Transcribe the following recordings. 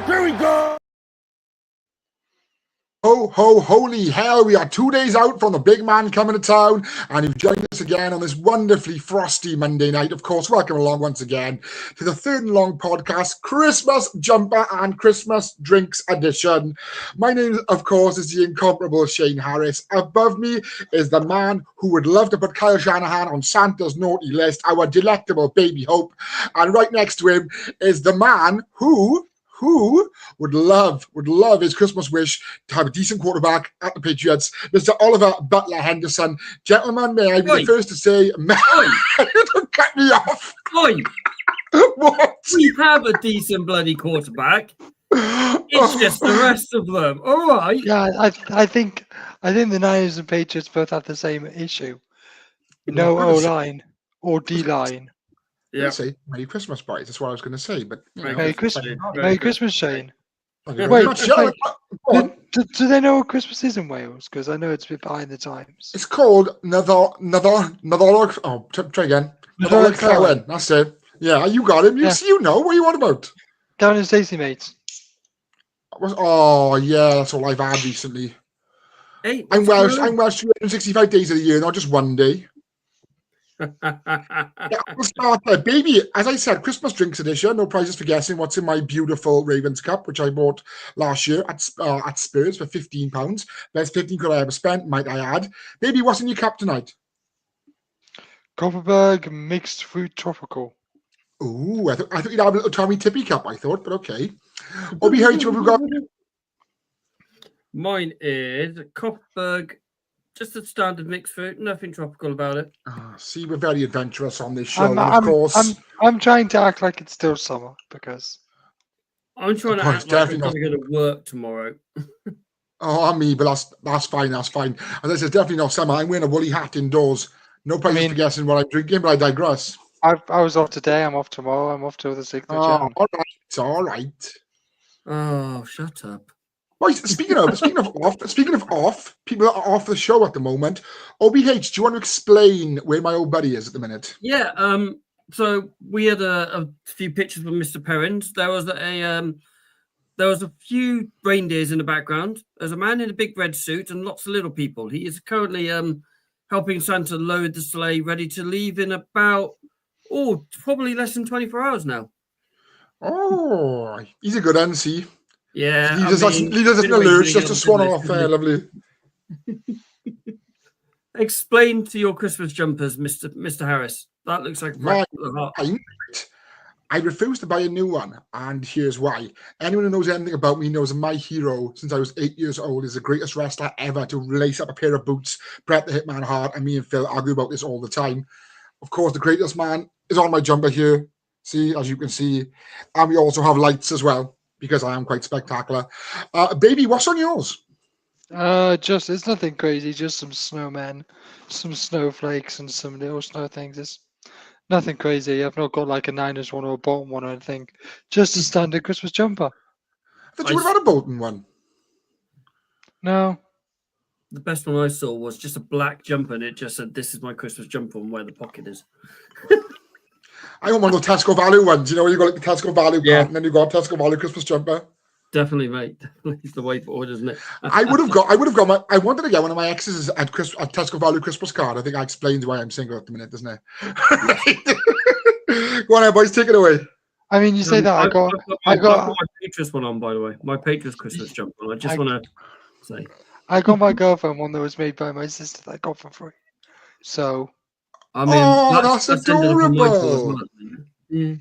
Here we go. Ho, ho, holy hell, we are 2 days out from the big man coming to town, and you've joined us again on this wonderfully frosty Monday night. Of course, welcome along once again to the third and long podcast, Christmas Jumper and Christmas Drinks Edition. My name, of course, is the incomparable Shane Harris. Above me is the man who would love to put Kyle Shanahan on Santa's naughty list, our delectable baby Hope. And right next to him is the man who would love his Christmas wish to have a decent quarterback at the Patriots, Mr. Oliver Butler Henderson. Gentlemen, may I be the first to say, don't cut me off. Oi. What? We have a decent bloody quarterback. It's just the rest of them. All right. Yeah, I think the Niners and Patriots both have the same issue. No O-line or D-line. Yeah. Say Merry Christmas, boys. That's what I was going to say. But Merry Christmas, Shane. Wait, do they know what Christmas is in Wales? Because I know it's a bit behind the times. It's called Nadolig. Oh, try again. Nadolig Llawen. That's it. Yeah, you got him. You know what you want about. Down in Stacey, mates. Oh yeah, that's all I've had recently. Hey, I'm Welsh 365 days of the year, not just one day. We'll start there. Baby, as I said, Christmas Drinks Edition. No prizes for guessing what's in my beautiful Ravens cup, which I bought last year at Spurs for £15. Best 15 quid I ever spent, might I add. Baby, what's in your cup tonight? Copperberg Mixed Fruit Tropical. Ooh, I thought you'd have a little Tommy Tippy cup, I thought, but okay. Obi, how you have got? Mine is Copperberg. Just a standard mixed fruit, nothing tropical about it. See, we're very adventurous on this show, of course. I'm trying to act like it's still summer because I'm trying to act like I'm going to work tomorrow. Me, but that's fine. That's fine. As I said, definitely not summer. I'm wearing a woolly hat indoors. No prizes for guessing what I'm drinking, but I digress. I was off today. I'm off tomorrow. I'm off till the 6th of January. All right. Oh, shut up. Right, speaking of off, people that are off the show at the moment. OBH, do you want to explain where my old buddy is at the minute? Yeah. So we had a few pictures of Mr. Perrins. There was a few reindeers in the background. There's a man in a big red suit and lots of little people. He is currently helping Santa load the sleigh, ready to leave in about probably less than 24 hours now. Oh, he's a good NC. Yeah, leaders in the lurch, just a swan off there, lovely. Explain to your Christmas jumpers, Mr. Harris. That looks like I refuse to buy a new one, and here's why. Anyone who knows anything about me knows my hero since I was 8 years old is the greatest wrestler ever to lace up a pair of boots, Bret the Hitman Hart, and me and Phil argue about this all the time. Of course, the greatest man is on my jumper here. See, as you can see, and we also have lights as well, because I am quite spectacular. Baby, what's on yours? It's nothing crazy, just some snowmen, some snowflakes, and some little snow things. It's nothing crazy. I've not got like a Niners one or a Bolton one or anything. Just a standard Christmas jumper. I thought you would have had a Bolton one. No. The best one I saw was just a black jumper, and it just said, "This is my Christmas jumper," and where the pocket is. I want one of those Tesco Value ones. You know, you got like the Tesco Value card, and then you got a Tesco Value Christmas jumper. Definitely, mate. Definitely, it's the way forward, isn't it? I wanted to get one of my exes at Tesco Value Christmas card. I think I explained why I'm single at the minute, doesn't it? Go on, boys, take it away. I mean, you say that I got my Patriots one on, by the way. My Patriots Christmas jumper. I just want to say, I got my girlfriend one that was made by my sister that I got for free. So. I mean, that's adorable. Yeah.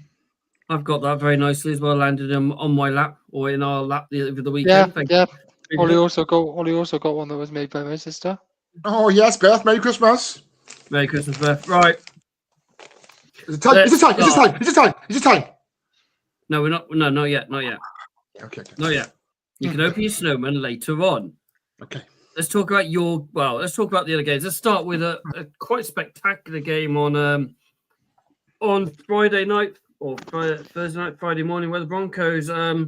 I've got that very nicely as well. Landed them on my lap or in our lap over the weekend. Yeah. Ollie also got one that was made by my sister. Oh yes, Beth. Merry Christmas. Merry Christmas, Beth. Right. Is it time? No, we're not. No, not yet. Okay. Not yet. You can open your snowman later on. Okay. Let's talk about let's talk about the other games. Let's start with a quite spectacular game on Friday night or Thursday night, Friday morning, where the Broncos are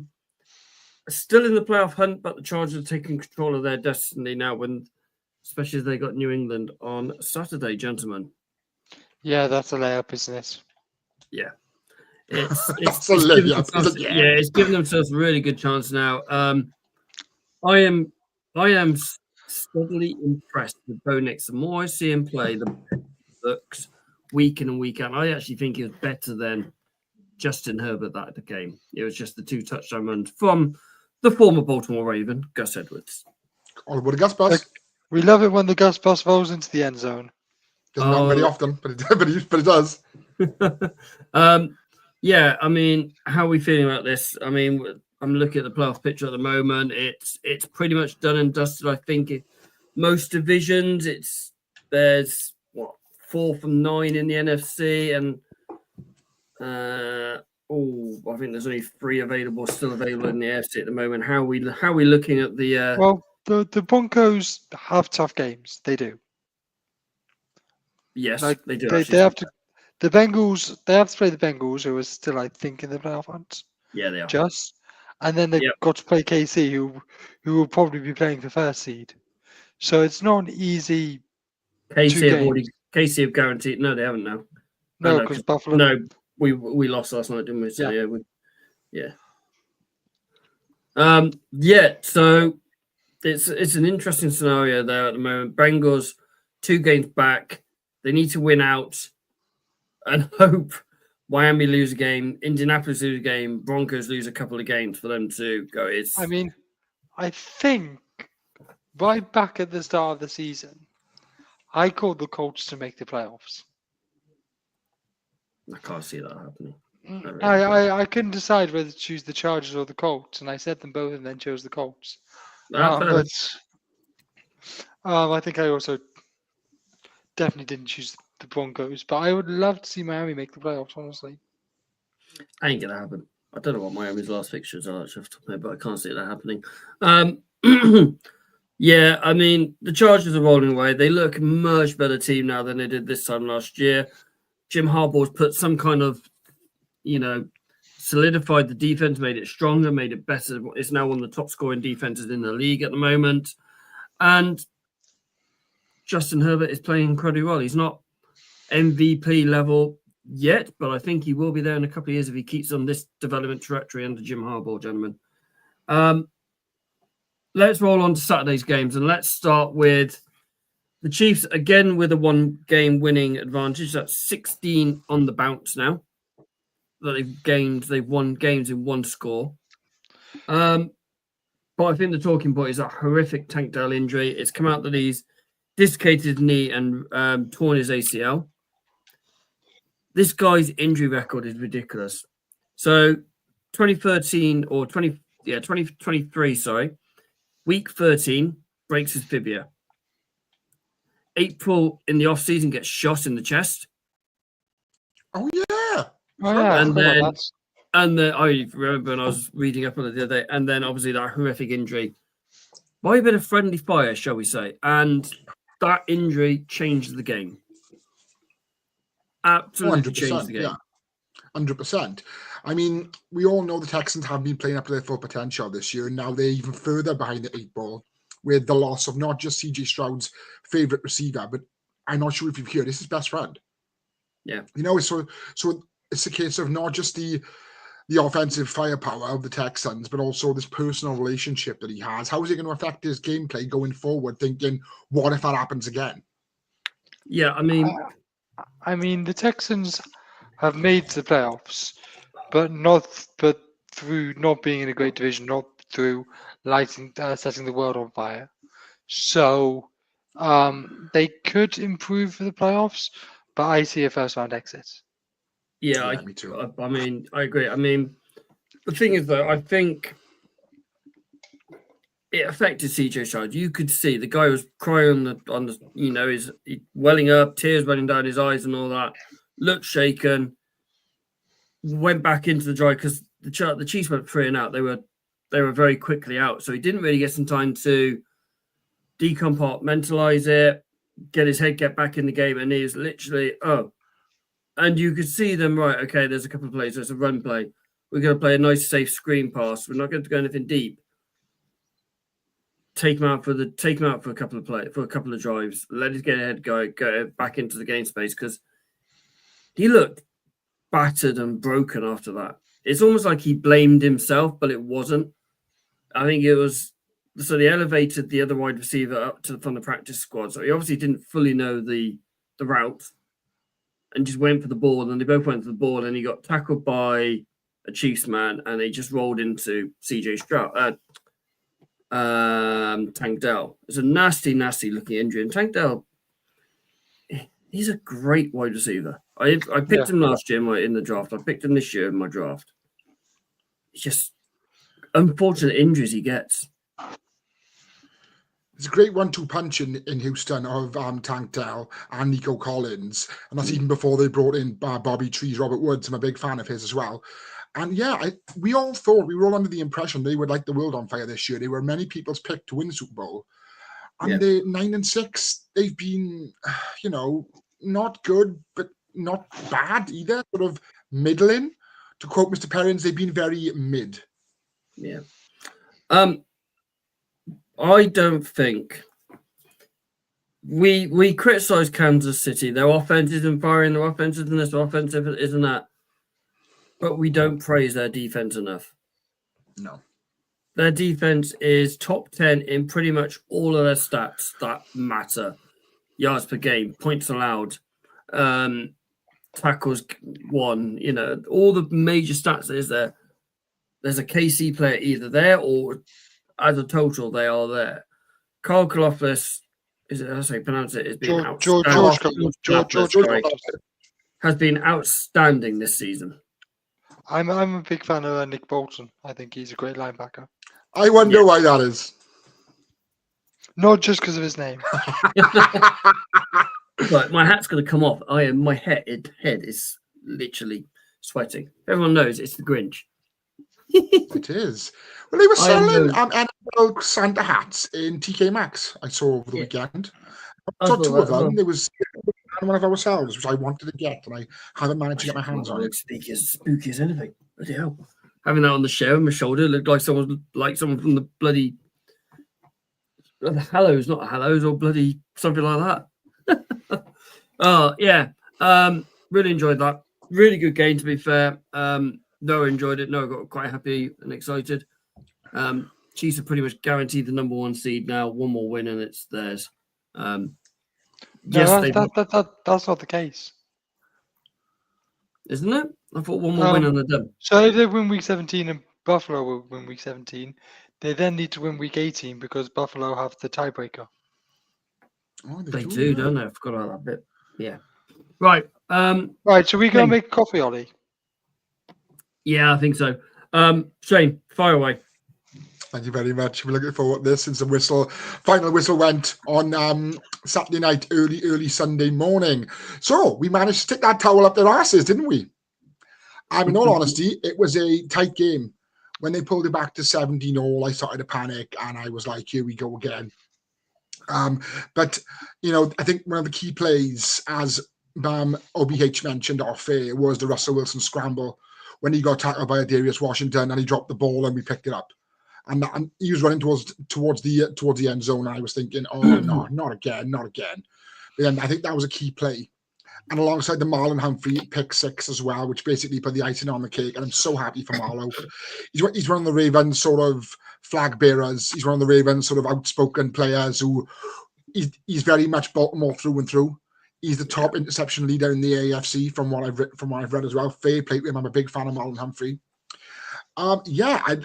still in the playoff hunt, but the Chargers are taking control of their destiny now, especially as they got New England on Saturday, gentlemen. Yeah, that's a layup, isn't it? Yeah. It's That's it's given hilarious. themselves, it's given themselves a really good chance now. I am steadily impressed with Bo Nix. The more I see him play, the better he looks week in and week out. I actually think he was better than Justin Herbert that game. It was just the 2 touchdown runs from the former Baltimore Raven, Gus Edwards. Oh, what a Gus Bus. We love it when the Gus Bus rolls into the end zone. Doesn't happen very often, but it does. Yeah, I mean, how are we feeling about this? I mean, I'm looking at the playoff picture at the moment. It's pretty much done and dusted. I think most divisions, there's 4 from 9 in the NFC, and I think there's only 3 still available in the AFC at the moment. How are we looking at the? Well, the Broncos have tough games. They do. Yes, they do. They have to. The Bengals. They have to play the Bengals, who are still, I think, in the playoff hunt. Yeah, they are. And then they've got to play KC, who will probably be playing for first seed. So it's not an easy. KC have guaranteed. No, they haven't now. No, because Buffalo. No, we lost last night, didn't we? So So it's an interesting scenario there at the moment. Bengals 2 games back. They need to win out and hope Miami lose a game, Indianapolis lose a game, Broncos lose a couple of games for them to go. I think right back at the start of the season, I called the Colts to make the playoffs. I can't see that happening. I couldn't decide whether to choose the Chargers or the Colts, and I said them both and then chose the Colts. I think I also definitely didn't choose the Broncos, but I would love to see Miami make the playoffs, honestly. Ain't gonna happen. I don't know what Miami's last fixtures are actually, but I can't see that happening. Yeah, I mean, the Chargers are rolling away. They look a much better team now than they did this time last year. Jim Harbaugh's put some kind of, solidified the defense, made it stronger, made it better. It's now one of the top scoring defenses in the league at the moment. And Justin Herbert is playing incredibly well. He's not MVP level yet, but I think he will be there in a couple of years if he keeps on this development trajectory under Jim Harbaugh, gentlemen. Let's roll on to Saturday's games, and let's start with the Chiefs again with a 1-game winning advantage. That's 16 on the bounce now that they've gained. They've won games in 1 score. But I think the talking point is that horrific Tank Dell injury. It's come out that he's dislocated his knee and torn his ACL. This guy's injury record is ridiculous. So 2023, week 13, breaks his fibula. April in the offseason gets shot in the chest. Oh, yeah. And then I remember when I was reading up on it the other day, and then obviously that horrific injury. By a bit of friendly fire, shall we say. And that injury changed the game. Absolutely changed the game. Yeah, 100%. I mean, we all know the Texans have been playing up to their full potential this year, and now they're even further behind the 8 ball with the loss of not just CJ Stroud's favorite receiver, but I'm not sure if you've heard, this is his best friend. Yeah. So it's a case of not just the offensive firepower of the Texans, but also this personal relationship that he has. How is it going to affect his gameplay going forward, thinking, what if that happens again? Yeah, I mean, the Texans have made the playoffs, but through not being in a great division, not through setting the world on fire. So they could improve for the playoffs, but I see a first-round exit. Yeah, me too. I agree. I mean, the thing is, though, I think it affected CJ Stroud. You could see the guy was crying on the he's welling up, tears running down his eyes and all that. Looked shaken. Went back into the drive because the Chiefs went 3 and out. They were very quickly out, so he didn't really get some time to decompartmentalize it, get back in the game, and he was literally and you could see them, right, okay, there's a couple of plays, there's a run play. We're going to play a nice, safe screen pass. We're not going to go anything deep. Take him out for a couple of drives. Let his get ahead, go back into the game space because he looked battered and broken after that. It's almost like he blamed himself, but it wasn't. I think it was. So they elevated the other wide receiver up from the practice squad. So he obviously didn't fully know the route and just went for the ball. And they both went for the ball, and he got tackled by a Chiefs man, and he just rolled into CJ Stroud, Tank Dell. It's a nasty, nasty looking injury. And Tank Dell, he's a great wide receiver. I picked him last year in the draft. I picked him this year in my draft. It's just unfortunate injuries he gets. It's a great 1-2 punch in Houston of Tank Dell and Nico Collins. And that's even before they brought in Bobby Trees, Robert Woods. I'm a big fan of his as well. And yeah, we were all under the impression they would light the world on fire this year. They were many people's pick to win the Super Bowl. And they're 9-6. They've been, not good, but not bad either. Sort of middling. To quote Mr. Perrins, they've been very mid. Yeah. I don't think we criticize Kansas City. Their offense isn't firing, their offense isn't this, their offense isn't that. But we don't praise their defense enough. No. Their defense is top 10 in pretty much all of their stats that matter. Yards per game, points allowed, tackles won, all the major stats that is there. There's a KC player either there or as a total, they are there. Carl Kalofis, has been outstanding this season. I'm a big fan of Nick Bolton. I think he's a great linebacker. I wonder why that is. Not just because of his name. Right, my hat's going to come off. My head is literally sweating. Everyone knows it's the Grinch. It is. Well, they were selling NFL Santa hats in TK Maxx. I saw over the weekend. I saw two of them. There was one of ourselves, which I wanted to get, and I haven't managed to get my hands on it. Spooky as anything. Bloody hell! Having that on the show on my shoulder looked like someone from the bloody Hallows, not a Hallows, or bloody something like that. Oh yeah, really enjoyed that. Really good game, to be fair. Noah enjoyed it. Noah got quite happy and excited. Chiefs are pretty much guaranteed the number 1 seed now. One more win and it's theirs. That's not the case. Isn't it? I thought one more win and they're done. So if they win week 17 and Buffalo will win week 17, they then need to win week 18 because Buffalo have the tiebreaker. Oh, they do, don't they? I forgot about that bit. Yeah. Right. Right, so we go make coffee, Ollie. Yeah, I think so. Shane, fire away. Thank you very much. We're looking forward to this since the final whistle went on Saturday night, early Sunday morning. So we managed to stick that towel up their asses, didn't we? In all honesty, it was a tight game. When they pulled it back to 17-all, I started to panic and I was like, here we go again. But, I think one of the key plays, as OBH mentioned off air, was the Russell Wilson scramble when he got tackled by Darius Washington and he dropped the ball and we picked it up. And he was running towards the end zone. And I was thinking, oh, no, not again. But then I think that was a key play. And alongside the Marlon Humphrey pick 6 as well, which basically put the icing on the cake. And I'm so happy for Marlo. He's one of the Ravens sort of flag bearers. He's one of the Ravens sort of outspoken players who he's very much Baltimore through and through. He's the top interception leader in the AFC from what I've read as well. Fair play to him. I'm a big fan of Marlon Humphrey. I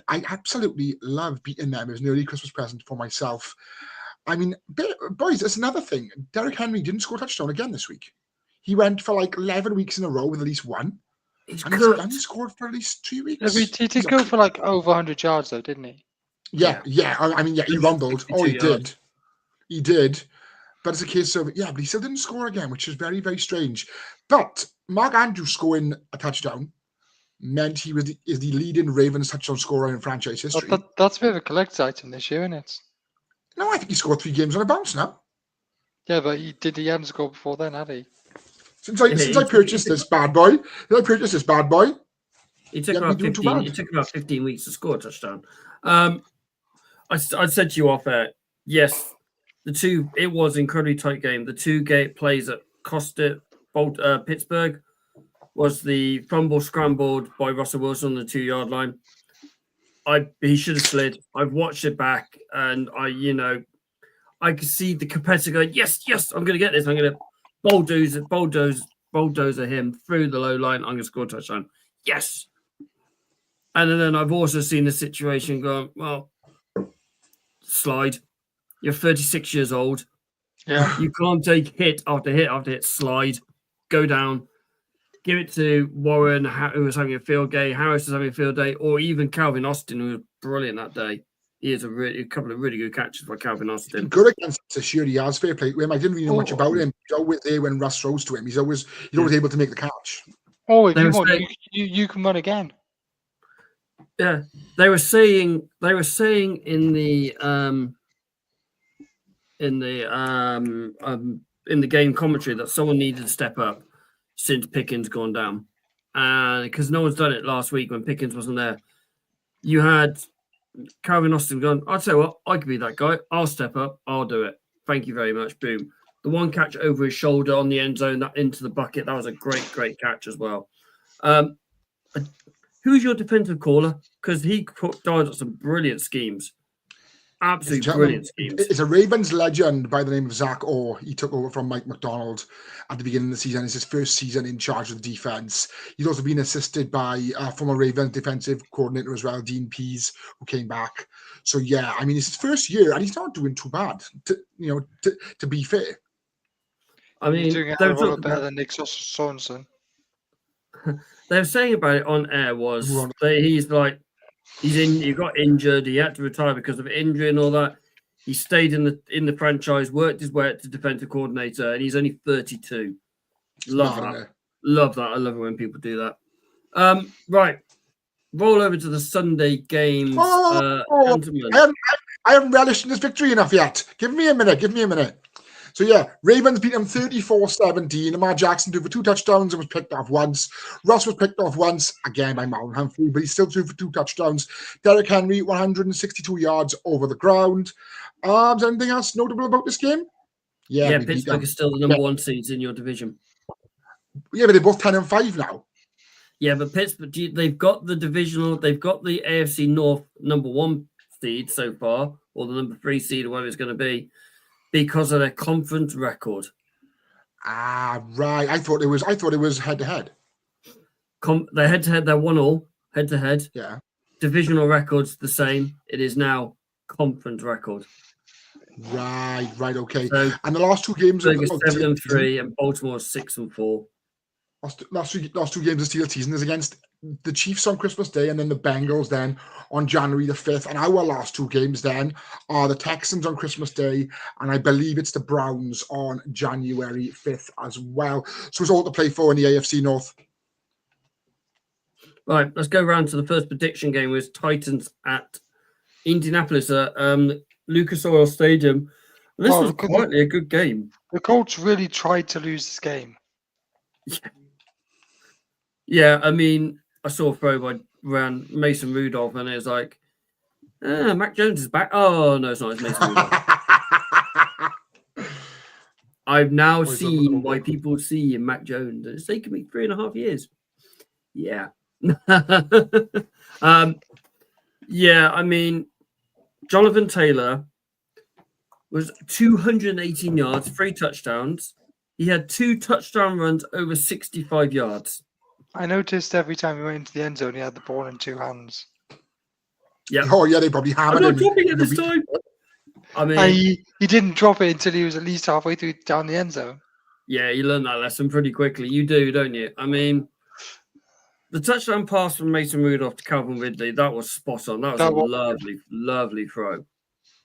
absolutely love beating them as an early Christmas present for myself. I mean, boys, that's another thing. Derrick Henry didn't score a touchdown again this week. He went for like 11 weeks in a row with at least one. He's scored for at least 2 weeks. He did go for like over 100 yards though, didn't he? Yeah. He rumbled. Oh, he did. He did. But it's a case of, but he still didn't score again, which is very, very strange. But Mark Andrews scoring a touchdown meant he is the leading Ravens touchdown scorer in franchise history. That's a bit of a collector's item this year, isn't it? No, I think he scored 3 games on a bounce now. Yeah, but he hadn't scored before then, had he? Since I purchased this bad boy, it took about 15 weeks to score a touchdown. I said to you off air, yes, it was an incredibly tight game. The 2 gate plays that cost it Pittsburgh was the fumble scrambled by Russell Wilson on the 2-yard line. He should have slid. I've watched it back, and I could see the competitor going, yes, I'm going to get this. I'm going to bulldozer him through the low line. I'm going to score a touchdown. Yes. And then I've also seen the situation going, well, slide. You're 36 years old. Yeah. You can't take hit after hit after hit. Slide. Go down. Give it to Warren, who was having a field day. Harris was having a field day. Or even Calvin Austin, who was brilliant that day. He has a couple of really good catches by Calvin Austin. Good against us this year. He has fair play to him. I didn't really know much about him. He's always there when Russ throws to him. He's always able to make the catch. Oh, if you want, you can run again. Yeah, they were saying in the game commentary that someone needed to step up since Pickens gone down, and because no one's done it last week when Pickens wasn't there. You had Calvin Austin going, I'll tell you what, I could be that guy. I'll step up. I'll do it. Thank you very much. Boom. The one catch over his shoulder on the end zone, that into the bucket, that was a great catch as well. Who's your defensive caller? Because he died on some brilliant schemes. Absolutely brilliant schemes. It's a Ravens legend by the name of Zach Orr. He took over from Mike McDonald at the beginning of the season. It's his first season in charge of the defense. He's also been assisted by former Ravens defensive coordinator as well, Dean Pease, who came back. So yeah, I mean, it's his first year, and he's not doing too bad. To be fair, I mean, he's doing a lot better than Nick Sorensen. They were saying about it on air was that he got injured. He had to retire because of injury and all that. He stayed in the franchise, worked his way up to defensive coordinator, and he's only 32. Love that. Love that. I love it when people do that. Right. Roll over to the Sunday games. I haven't relished in this victory enough yet. Give me a minute. So yeah, Ravens beat them 34-17. Lamar Jackson threw for 2 touchdowns and was picked off once. Russ was picked off once, again by Marlon Humphrey, but he still threw for 2 touchdowns. Derrick Henry, 162 yards over the ground. Is there anything else notable about this game? Yeah, Pittsburgh is still the number 1 seeds in your division. Yeah, but they're both 10-5 now. Yeah, but Pittsburgh, they've got the AFC North number 1 seed so far, or the number 3 seed, or whatever it's going to be, because of their conference record. Right. I thought it was head-to-head. They're head-to-head. They're 1-1 head-to-head. Yeah. Divisional records the same. It is now conference record. Right. Okay. So, and the last 2 games are 7-3, and Baltimore 6-4. Last two games of Steel season is against the Chiefs on Christmas Day and then the Bengals then on January the 5th. And our last 2 games then are the Texans on Christmas Day, and I believe it's the Browns on January 5th as well. So it's all to play for in the AFC North. Right, let's go around to the first prediction game, with Titans at Indianapolis at Lucas Oil Stadium. And this was quietly a good game. The Colts really tried to lose this game. Yeah, I mean, I saw a throw by Mason Rudolph, and it was like, Mac Jones is back. Oh, no, it's not. It's Mason Rudolph. I've now seen why people see in Mac Jones. It's taken me 3.5 years. Yeah. Yeah, I mean, Jonathan Taylor was 218 yards, 3 touchdowns. He had 2 touchdown runs over 65 yards. I noticed every time he went into the end zone, he had the ball in 2 hands. Yeah. Oh, yeah, they probably hammered him. I'm not dropping it this time. I mean, he didn't drop it until he was at least halfway through down the end zone. Yeah, you learn that lesson pretty quickly. You do, don't you? I mean, the touchdown pass from Mason Rudolph to Calvin Ridley, that was spot on. That was a lovely throw.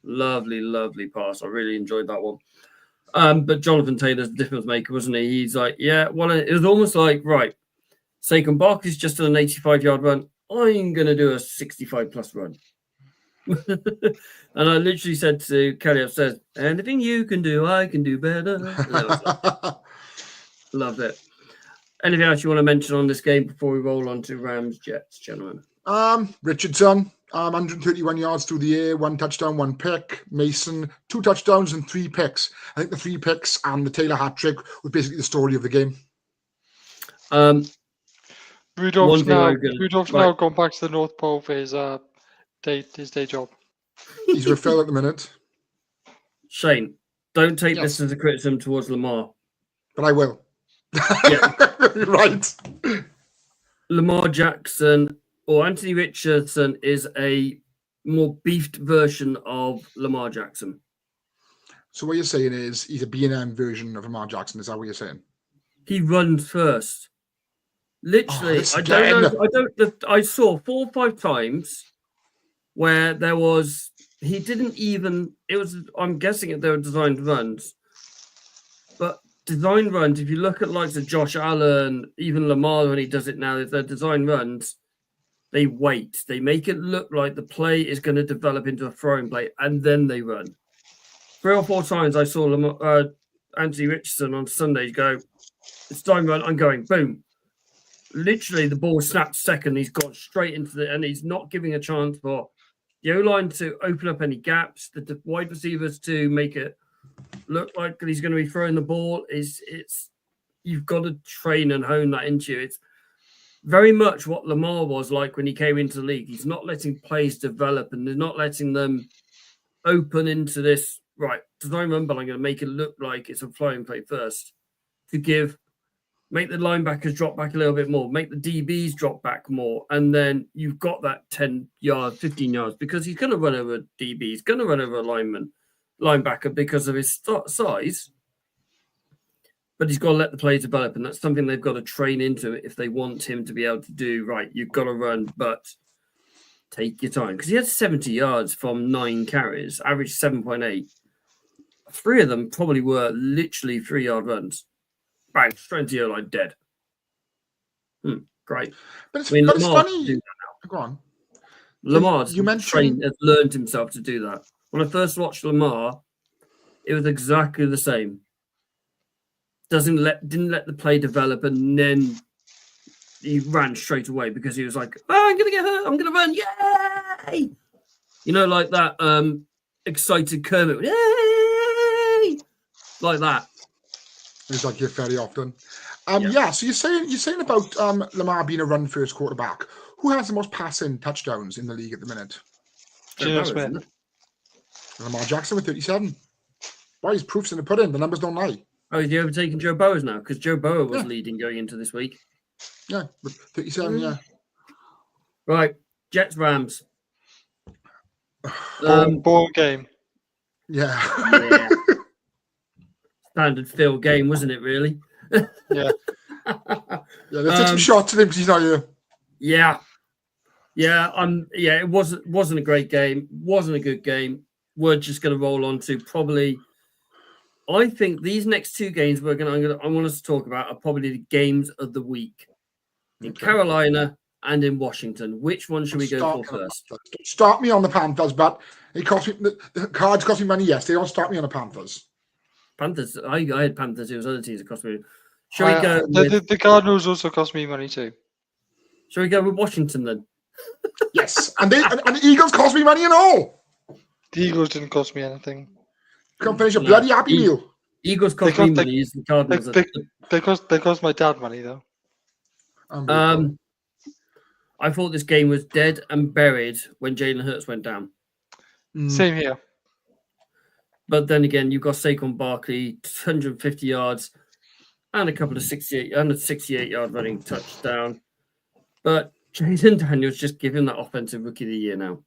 Lovely pass. I really enjoyed that one. But Jonathan Taylor's the difference maker, wasn't he? He's like, yeah, well, it was almost like, right, Saquon Barkley's just done an 85-yard run. I'm going to do a 65-plus run. And I literally said to Kelly upstairs, anything you can do, I can do better. Loved it. Anything else you want to mention on this game before we roll on to Rams-Jets, gentlemen? Richardson, 131 yards through the air, 1 touchdown, 1 pick. Mason, 2 touchdowns and 3 picks. I think the 3 picks and the Taylor hat trick was basically the story of the game. Rudolph's One thing now I'm gonna Rudolph's right, now gone back to the North Pole for his day job. He's with Phil at the minute, Shane, don't take Yes. this as a criticism towards Lamar. but I will. Yeah. Right. Lamar Jackson or Anthony Richardson is a more beefed version of Lamar Jackson. So what you're saying is he's a B&M version of Lamar Jackson. Is that what you're saying? He runs first. Literally, this I don't again. know. I saw 4 or 5 times where there was. He didn't even. It was. I'm guessing they were designed runs, but design runs. If you look at likes of Josh Allen, even Lamar when he does it now, if they're design runs, they wait. They make it look like the play is going to develop into a throwing play, and then they run. 3 or 4 times I saw Anthony Richardson on Sundays go, it's time run. I'm going boom. Literally, the ball snapped second. He's gone straight into and he's not giving a chance for the O-line to open up any gaps, the wide receivers to make it look like he's going to be throwing the ball. It's you've got to train and hone that into you. It's very much what Lamar was like when he came into the league. He's not letting plays develop and they're not letting them open into this, right, design run, but I'm going to make it look like it's a flying play first to make the linebackers drop back a little bit more, make the DBs drop back more, and then you've got that 10 yards, 15 yards, because he's going to run over DB, he's going to run over a linebacker because of his size, but he's got to let the play develop, and that's something they've got to train into if they want him to be able to do, right, you've got to run, but take your time. Because he had 70 yards from 9 carries, averaged 7.8. 3 of them probably were literally 3-yard runs. Bang, straight into your line, dead. Great. But it's, Lamar funny. Go on. Lamar You mentioned has learned himself to do that. When I first watched Lamar, it was exactly the same. Didn't let the play develop, and then he ran straight away because he was like, "Oh, I'm gonna get hurt. I'm gonna run! Yay!" You know, like that excited Kermit, "Yay!" Like that. It's like you very often. Yeah. So you're saying about Lamar being a run first quarterback. Who has the most passing touchdowns in the league at the minute? Geno Smith. Lamar Jackson with 37. Why is proofs in the pudding? The numbers don't lie. Oh, is he overtaking Joe Burrow now? Because Joe Burrow was leading going into this week. Yeah, with 37. Yeah. Right, Jets Rams. Ball game. Yeah. Standard Phil game, wasn't it? Really? Yeah. Let's take some shots at him because he's not here. Yeah. It wasn't a great game. Wasn't a good game. We're just going to roll on to probably. I think these next 2 games I want us to talk about are probably the games of the week in Carolina and in Washington. Which one should we go for first? Start me on the Panthers, but it cost me the cards cost me money. Yes, they don't start me on the Panthers. Panthers. I had Panthers. It was other teams that cost me. Shall we go? The Cardinals also cost me money too. Shall we go with Washington then? Yes, and the Eagles cost me money and all. The Eagles didn't cost me anything. Come finish a bloody happy meal. Eagles cost me money. The Cardinals. They cost my dad money though. I thought this game was dead and buried when Jalen Hurts went down. Same here. But then again, you've got Saquon Barkley, 150 yards, and a couple of 68-yard running touchdown. But Jaden Daniels just give him that offensive rookie of the year now.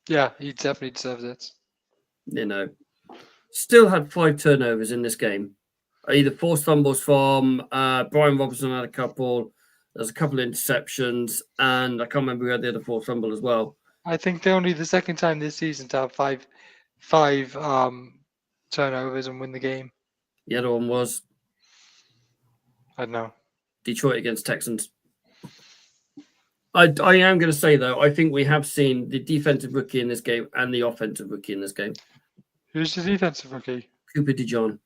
Yeah, he definitely deserves it. You know, still had 5 turnovers in this game. Either forced fumbles from Brian Robinson had a couple. There's a couple of interceptions, and I can't remember who had the other forced fumble as well. I think they're only the second time this season to have five turnovers and win the game. The other one was I don't know. Detroit against Texans. I am going to say, though, I think we have seen the defensive rookie in this game and the offensive rookie in this game. Who's the defensive rookie? Cooper DeJean.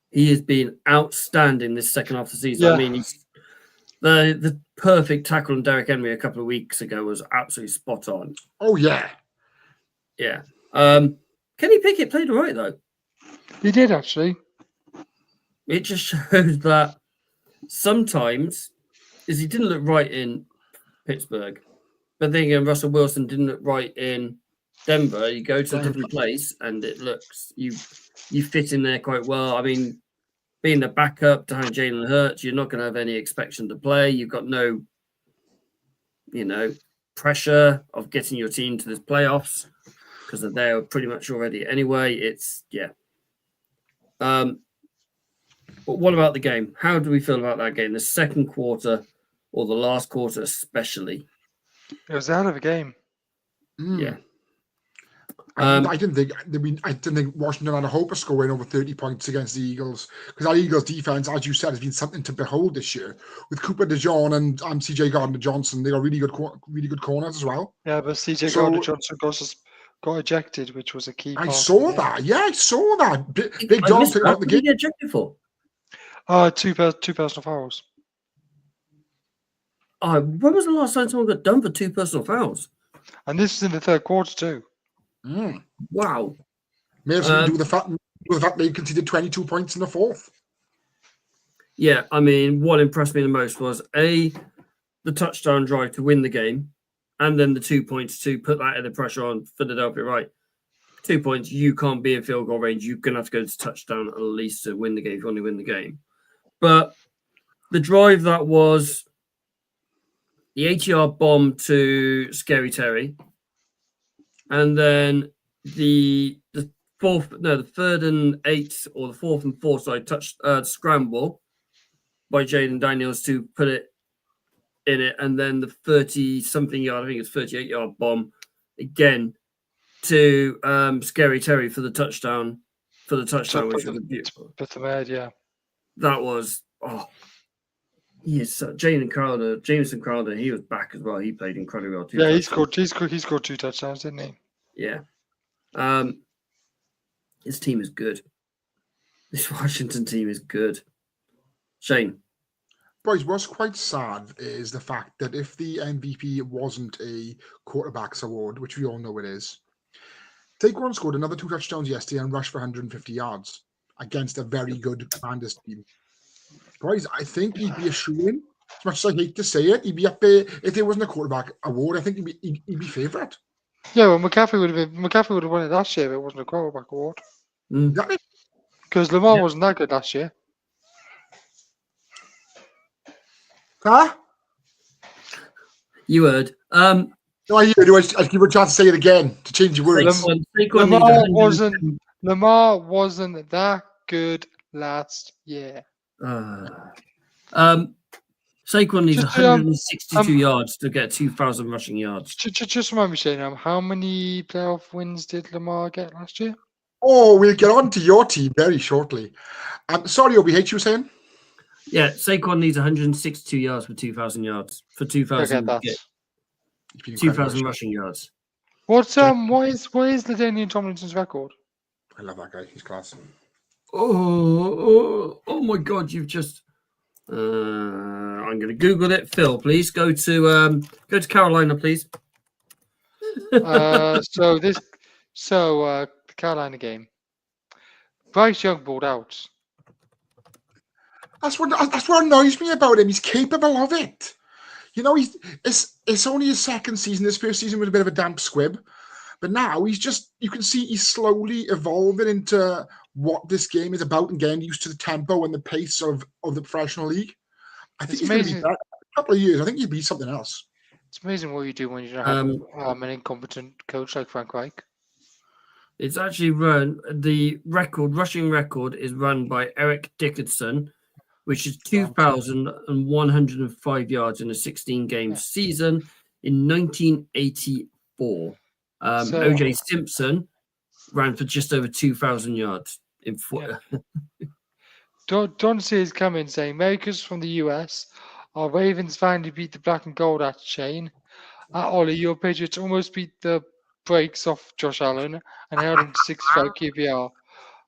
He has been outstanding this second half of the season. Yeah. I mean, he's the perfect tackle on Derrick Henry a couple of weeks ago was absolutely spot on. Oh, yeah. Yeah. Kenny Pickett played all right, though. He did, actually. It just shows that sometimes is he didn't look right in Pittsburgh, but then again, Russell Wilson didn't look right in Denver. You go to a different place, and it looks you fit in there quite well. I mean, being the backup behind Jalen Hurts, you're not going to have any expectation to play. You've got no, pressure of getting your team to this playoffs because they're there pretty much already anyway. It's But what about the game? How do we feel about that game? The second quarter or the last quarter, especially? It was a hell of a game. Yeah. I didn't think Washington had a hope of scoring over 30 points against the Eagles, because our Eagles defense, as you said, has been something to behold this year. With Cooper DeJean and CJ Gardner-Johnson, they got really good corners as well. Yeah, but CJ Gardner-Johnson got ejected, which was a key part. I saw that. Yeah, I saw that. Big John took out the game. What did he get ejected for? Two personal fouls. When was the last time someone got done for 2 personal fouls? And this is in the third quarter too. Wow. May have something to do with the fact they conceded 22 points in the fourth. Yeah, I mean, what impressed me the most was the touchdown drive to win the game, and then the 2 points to put that in the pressure on Philadelphia. Right, 2 points. You can't be in field goal range. You're gonna have to go to touchdown at least to win the game. If you want to win the game, but the drive that was the 80-yard bomb to Scary Terry. And then the third and 8 or the 4th and 4 side scramble by Jaden Daniels to put it in it, and then the 30-something yard, I think it's 38-yard bomb again to Scary Terry for the touchdown. Which was beautiful. Put them ahead, yeah. That was Jameson Crowder, he was back as well. He played incredibly well too. Yeah, he scored 2 touchdowns, didn't he? Yeah. His team is good. This Washington team is good. Shane. Boys, what's quite sad is the fact that if the MVP wasn't a quarterback's award, which we all know it is, Saquon scored another 2 touchdowns yesterday and rushed for 150 yards against a very good Commanders team. Boys, I think he'd be a shoo-in. As much as I hate to say it, he'd be up there. If there wasn't a quarterback award, I think he'd be favourite. Yeah, well, McCaffrey would have won it last year if it wasn't a quarterback award. Exactly. Because Lamar wasn't that good last year. Huh? You heard. No, I heard you. I'd give you a chance to say it again to change your words. Lamar wasn't that good last year. Saquon needs 162 yards to get 2,000 rushing yards. Just remind me, Shane, how many playoff wins did Lamar get last year? Oh, we'll get on to your team very shortly. Sorry, OBH, you were saying? Yeah, Saquon needs 162 yards for 2,000 yards. For 2,000 rushing yards. What is LaDainian Tomlinson's record? I love that guy. He's class. Oh my God! You've just. I'm going to Google it. Phil, please go to Carolina, please. The Carolina game. Bryce Young balled out. That's what annoys me about him. He's capable of it. It's only his second season. This first season was a bit of a damp squib, but now you can see he's slowly evolving into what this game is about and getting used to the tempo and the pace of the professional league. I think he's going to be better. A couple of years, I think he'll be something else. It's amazing what you do when you don't have an incompetent coach like Frank Reich. It's actually the rushing record is run by Eric Dickinson, which is 2,105 yards in a 16-game season in 1984. O.J. Simpson ran for just over 2,000 yards in foot. Don C is coming saying, "Merry Christmas from the US. Our Ravens finally beat the black and gold at Shane. Ollie, your Patriots almost beat the brakes off Josh Allen and held him to 65 QBR.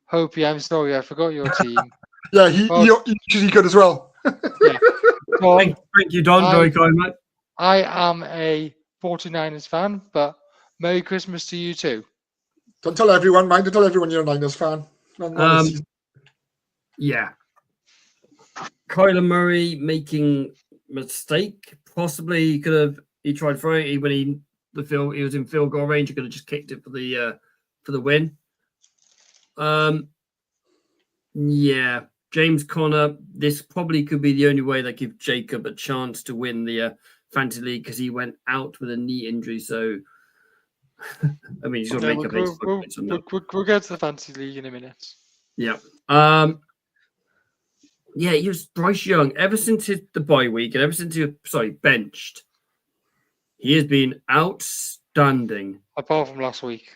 Hope I'm sorry, I forgot your team." Yeah, he good as well. Yeah. Thank you, Don. Very kind, mate. I am a 49ers fan, but Merry Christmas to you too. Don't tell everyone, mind. Don't tell everyone you're a Niners fan. Yeah. Kyler Murray making mistake. Possibly he tried throwing it when he was in field goal range. He could have just kicked it for the win. Yeah, James Conner. This probably could be the only way that gives Jacob a chance to win the fantasy league because he went out with a knee injury. So, I mean, he's got to make up his points on that. We'll get to the fantasy league in a minute. Yeah. Yeah, he was Bryce Young. Ever since the bye week and ever since he was benched, he has been outstanding. Apart from last week.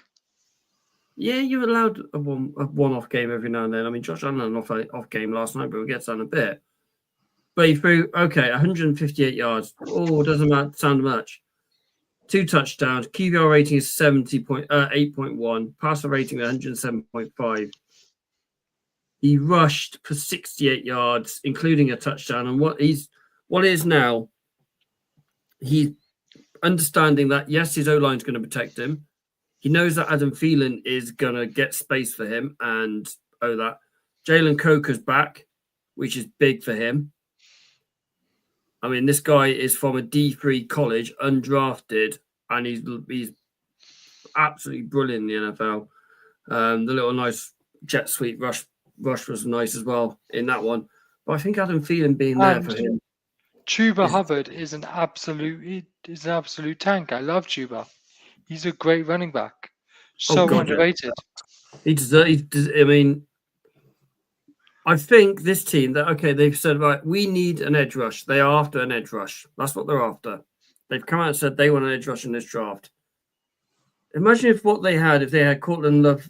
Yeah, you're allowed a one-off game every now and then. I mean, Josh Allen had an off game last night, but we'll get to that in a bit. But he threw, 158 yards. Oh, doesn't sound much. 2 touchdowns. QBR rating is 8.1. Passer rating 107.5. He rushed for 68 yards, including a touchdown. And what is now, he's understanding that, yes, his O-line is going to protect him. He knows that Adam Thielen is going to get space for him and that. Jalen Coker's back, which is big for him. I mean, this guy is from a D3 college, undrafted, and he's absolutely brilliant in the NFL. The little nice jet sweep rush was nice as well in that one. But I think Adam Thielen being there for him. Chuba Hubbard is an absolute tank. I love Chuba. He's a great running back. So underrated. I mean, I think this team they've said, right, we need an edge rush. They are after an edge rush. That's what they're after. They've come out and said they want an edge rush in this draft. Imagine if they had Cortland Love,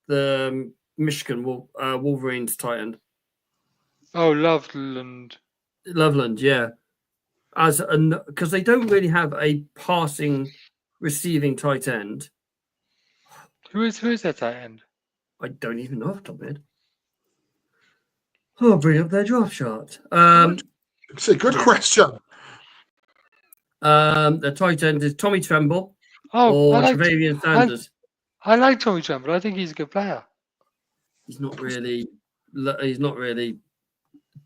the Michigan Wolverines tight end. Oh, Loveland, yeah. Because they don't really have a passing, receiving tight end. Who is their tight end? I don't even know off the top of my head. I'll bring up their draft chart. It's a good question. The tight end is Tommy Tremble or Tre'Varian Sanders. I like Tommy Tremble. I think he's a good player. He's not really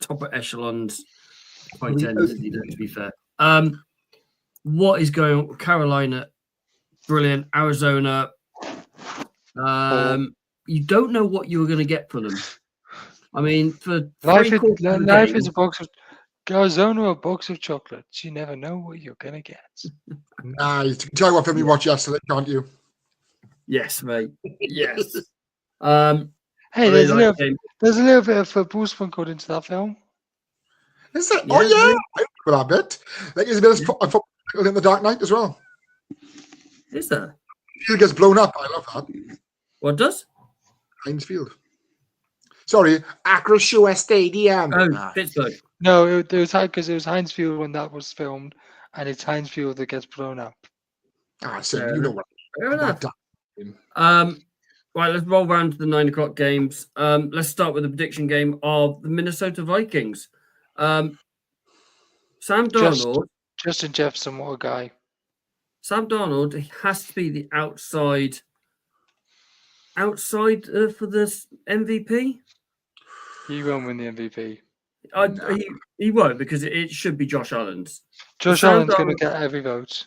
top of echelons tight end, is he, to be fair. What is going on? Carolina, brilliant. Arizona, you don't know what you're going to get for them. I mean, for life is a box of Arizona, a box of chocolates. You never know what you're going to get. Nice. You can tell you what film you watched yesterday, can't you? Yes, mate. Yes. Hey, there's a little bit of football sprinkled into that film. Is there? Yeah, I remember that bit. Like, there's a bit of football in The Dark Knight as well. Is there? Field gets blown up. I love that. What does? Heinz Field. Sorry, Acrisure Stadium. Oh, Pittsburgh. No, it was because it was Heinz Field when that was filmed, and it's Heinz Field that gets blown up. So you know what? Fair enough. Right, let's roll round to the 9 o'clock games. Let's start with the prediction game of the Minnesota Vikings. Sam Darnold. Justin Jefferson, what a guy. Sam Darnold, he has to be the outside for this MVP. He won't win the MVP. He won't, because it should be Josh Allen's. Josh Allen's going to get every vote.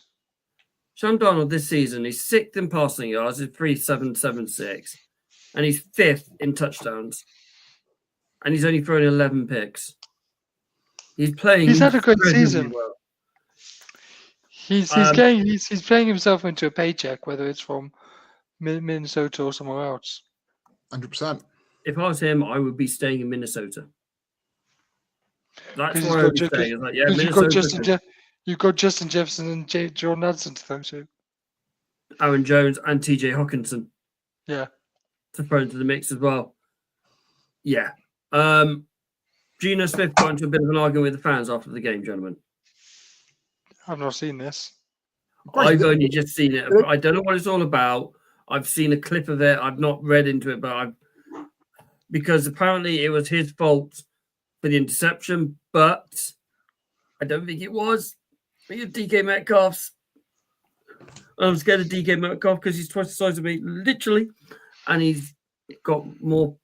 Sam Darnold this season, he's 6th in passing yards, he's 3.776, and he's 5th in touchdowns. And he's only thrown 11 picks. He's had a good season. Well. He's playing himself into a paycheck, whether it's from Minnesota or somewhere else. 100%. If I was him, I would be staying in Minnesota. That's why I would be staying. Like, You've got Justin Jefferson and Jordan Addison to throw to. Aaron Jones and TJ Hawkinson. Yeah. To throw into the mix as well. Yeah. Geno Smith got into a bit of an argument with the fans after the game, gentlemen. I've not seen this. I've only just seen it. I don't know what it's all about. I've seen a clip of it. I've not read into it, but because apparently it was his fault for the interception, but I don't think it was. I think DK Metcalf's. I'm scared of DK Metcalf because he's twice the size of me, literally, and he's got more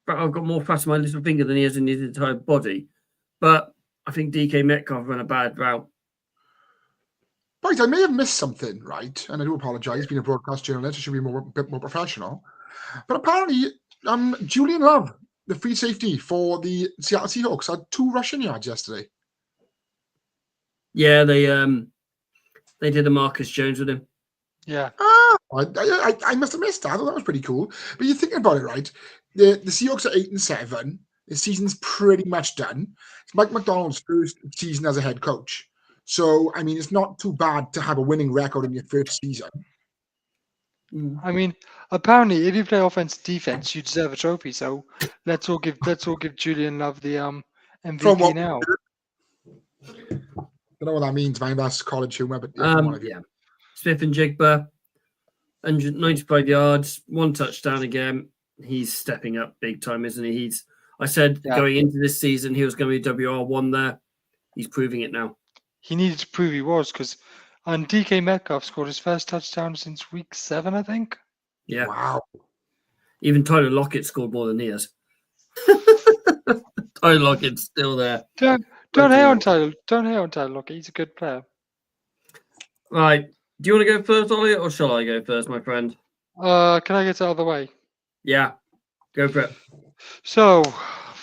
I've got more fat on my little finger than he has in his entire body. But I think DK Metcalf ran a bad route. Right, I may have missed something, right? And I do apologise. Being a broadcast journalist, I should be a bit more professional. But apparently, Julian Love, the free safety for the Seattle Seahawks, had 2 rushing yards yesterday. Yeah, they did a Marcus Jones with him. Yeah. I must have missed that. I thought that was pretty cool. But you're thinking about it, right? The Seahawks are 8-7. The season's pretty much done. It's Mike McDonald's first season as a head coach. So, I mean, it's not too bad to have a winning record in your first season. I mean, apparently, if you play offense defense, you deserve a trophy. So let's all give Julian Love the MVP now. I don't know what that means, man. That's college humor, but yeah. Yeah. Smith and Jigba, 195 yards, 1 touchdown again. He's stepping up big time, isn't he? I said going into this season he was going to be WR1 there. He's proving it now. He needed to prove he was, because DK Metcalf scored his first touchdown since week 7, I think. Yeah. Wow. Even Tyler Lockett scored more than he has. Tyler Lockett's still there. Don't hate on Tyler. Don't hate on Tyler Lockett. He's a good player. Right. Do you want to go first, Ollie, or shall I go first, my friend? Can I get out of the way? Yeah. Go for it. So,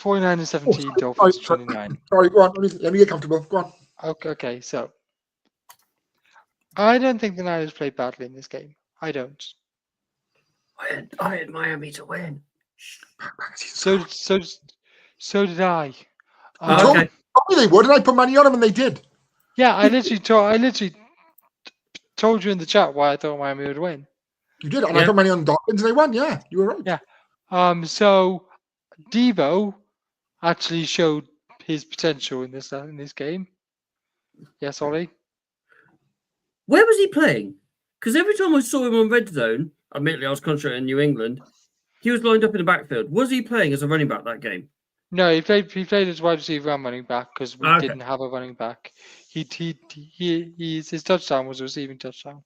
49-17, Dolphins 29. Sorry, go on. Let me get comfortable. Go on. Okay, so I don't think the Niners played badly in this game. I don't. I had Miami to win. So did I. You told me they would, and I put money on them, and they did. Yeah, I literally told you in the chat why I thought Miami would win. You did, and I put money on the Dolphins, and they won. Yeah, you were right. Yeah. So Devo actually showed his potential in this game. Yes, Ollie. Where was he playing? Because every time I saw him on Red Zone, admittedly I was concentrating in New England, he was lined up in the backfield. Was he playing as a running back that game? No, he played as wide receiver and running back because we didn't have a running back. His touchdown was a receiving touchdown.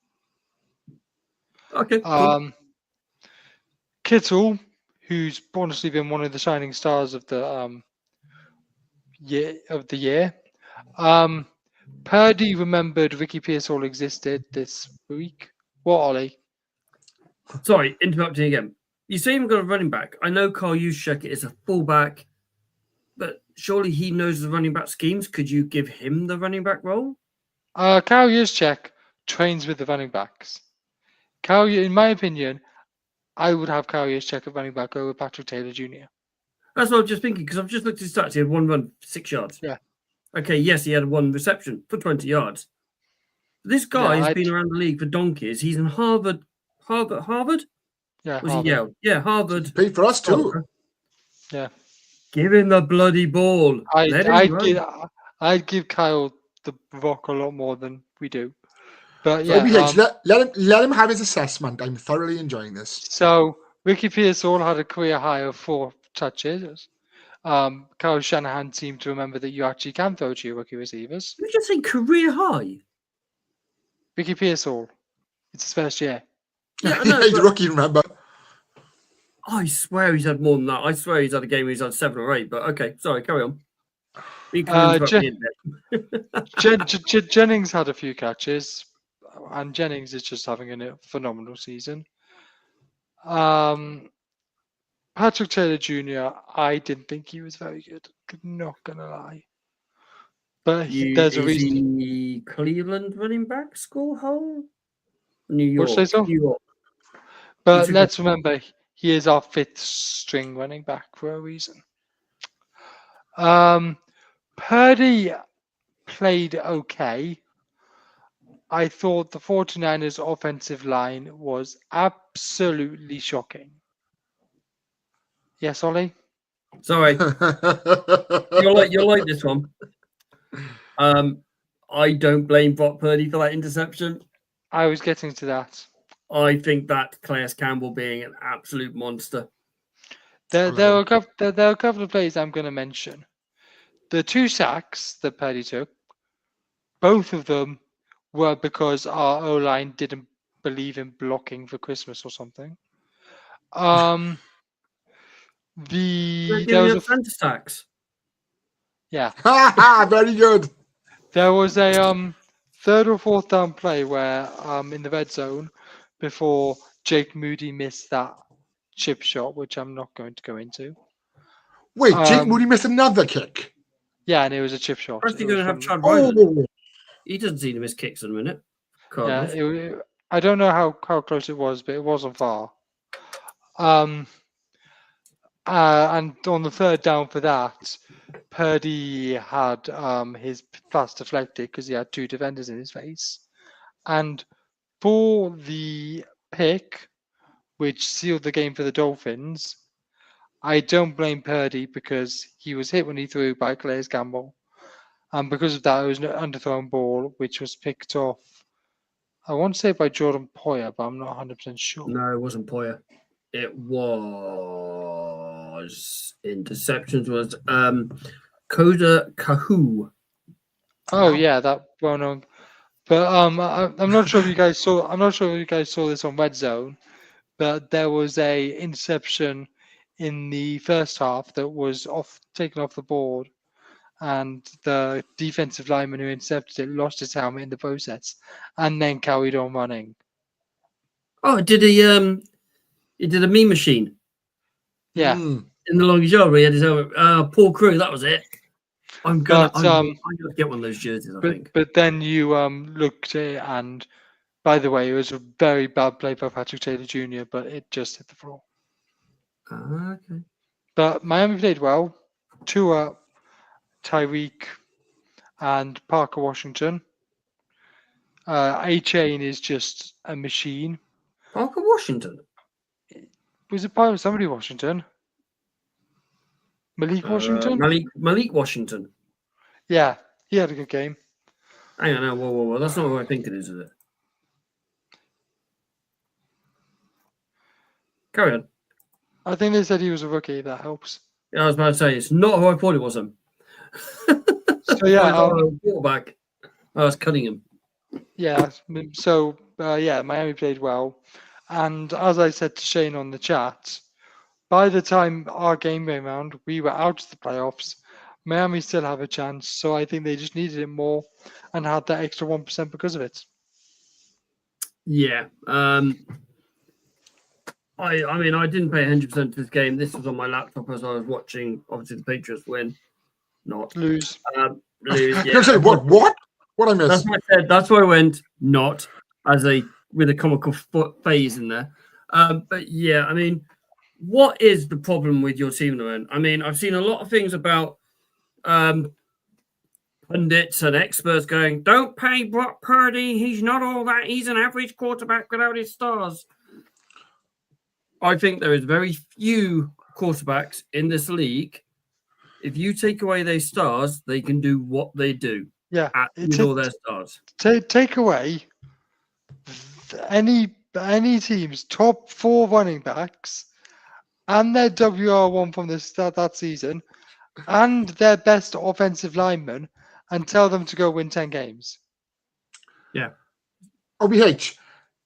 Okay. Cool. Kittle, who's honestly been one of the shining stars of the year. Purdy remembered Ricky Pearsall existed this week. What, Ollie? Sorry, interrupting again. You say you've got a running back. I know Carl Juszczyk is a fullback, but surely he knows the running back schemes. Could you give him the running back role? Carl Juszczyk trains with the running backs. In my opinion, I would have Carl Juszczyk at running back over Patrick Taylor Jr. That's what I was just thinking, because I've just looked at his stats. He had 1 run, 6 yards. Yeah. Okay, yes, he had 1 reception for 20 yards. This guy has been around the league for donkeys. He's in Harvard? Yeah, Was Harvard. he Yale? Yeah, Harvard. He paid for us too. Yeah. Give him the bloody ball. I'd give Kyle the rock a lot more than we do. But yeah, let him have his assessment. I'm thoroughly enjoying this. So Ricky Pearsall had a career high of 4 touches. Kyle Shanahan seemed to remember that you actually can throw to your rookie receivers. Did you just say career high? Ricky Pearsall. It's his first year. Yeah, no, he's a rookie, remember? I swear he's had more than that. I swear he's had a game where he's had 7 or 8. But okay, sorry, carry on. Jennings had a few catches, and Jennings is just having a phenomenal season. Patrick Taylor Jr., I didn't think he was very good. Not gonna lie, but there's a reason. He Cleveland running back school hole? New York. What'd you say, so? New York. But let's remember, he is our 5th string running back for a reason. Purdy played okay. I thought the 49ers offensive line was absolutely shocking. Yes, Ollie? Sorry. You'll like this one. I don't blame Brock Purdy for that interception. I was getting to that. I think that Calais Campbell being an absolute monster. There are a couple of plays I'm going to mention. The 2 sacks that Purdy took, both of them were because our O-line didn't believe in blocking for Christmas or something. There was a Santa stacks. yeah. Very good. There was a third or fourth down play where in the red zone before Jake Moody missed that chip shot, which I'm not going to go into. Wait, Jake Moody missed another kick. Yeah, and it was a chip shot. First, you're going to have Chad Oh, Ryland. He doesn't seem to miss kicks in a minute. Yeah, I don't know how close it was, but it wasn't far. And on the third down for that, Purdy had his pass deflected because he had two defenders in his face. And for the pick, which sealed the game for the Dolphins, I don't blame Purdy because he was hit when he threw by Calais Campbell. And because of that, it was an underthrown ball, which was picked off, I want to say by Jordan Poyer, but I'm not 100% sure. No, it wasn't Poyer. It was interceptions was Koda Kahoo. Oh yeah, that well known. But I'm not sure if you guys saw. I'm not sure if you guys saw this on Red Zone, but there was a interception in the first half that was taken off the board, and the defensive lineman who intercepted it lost his helmet in the process, and then carried on running. Oh, it did a meme machine. Yeah. In the longest yard where he had his helmet. Paul Crew, that was it. I'm gonna get one of those jerseys, I think. But then you looked at it, and by the way, it was a very bad play by Patrick Taylor Jr., but it just hit the floor. Okay. But Miami played well. Tua, Tyreek, and Parker Washington. A-Chain is just a machine. Parker Washington? Was it somebody Washington? Malik Washington? Malik Washington. Yeah, he had a good game. Hang on, whoa. That's not who I think it is it? Carry on. I think they said he was a rookie. That helps. Yeah, I was about to say, it's not who I thought it was him. So yeah, quarterback. I was cutting him. Yeah. So Miami played well, and as I said to Shane on the chat, by the time our game came around, we were out of the playoffs. Miami still have a chance, so I think they just needed it more and had that extra 1% because of it. Yeah. I mean, I didn't pay 100% to this game. This was on my laptop as I was watching, obviously, the Patriots win. Not lose. Lose. Yeah. Say, what? What I missed? That's what I said. That's why I went not with a comical phase in there. But yeah, I mean, what is the problem with your team, Lauren? I mean, I've seen a lot of things about pundits and experts going, "Don't pay Brock Purdy. He's not all that. He's an average quarterback without his stars." I think there is very few quarterbacks in this league. If you take away their stars, they can do what they do. Yeah, with all their stars. Take away any team's top 4 running backs and their WR1 from the start that season and their best offensive lineman and tell them to go win 10 games. Yeah. OBH,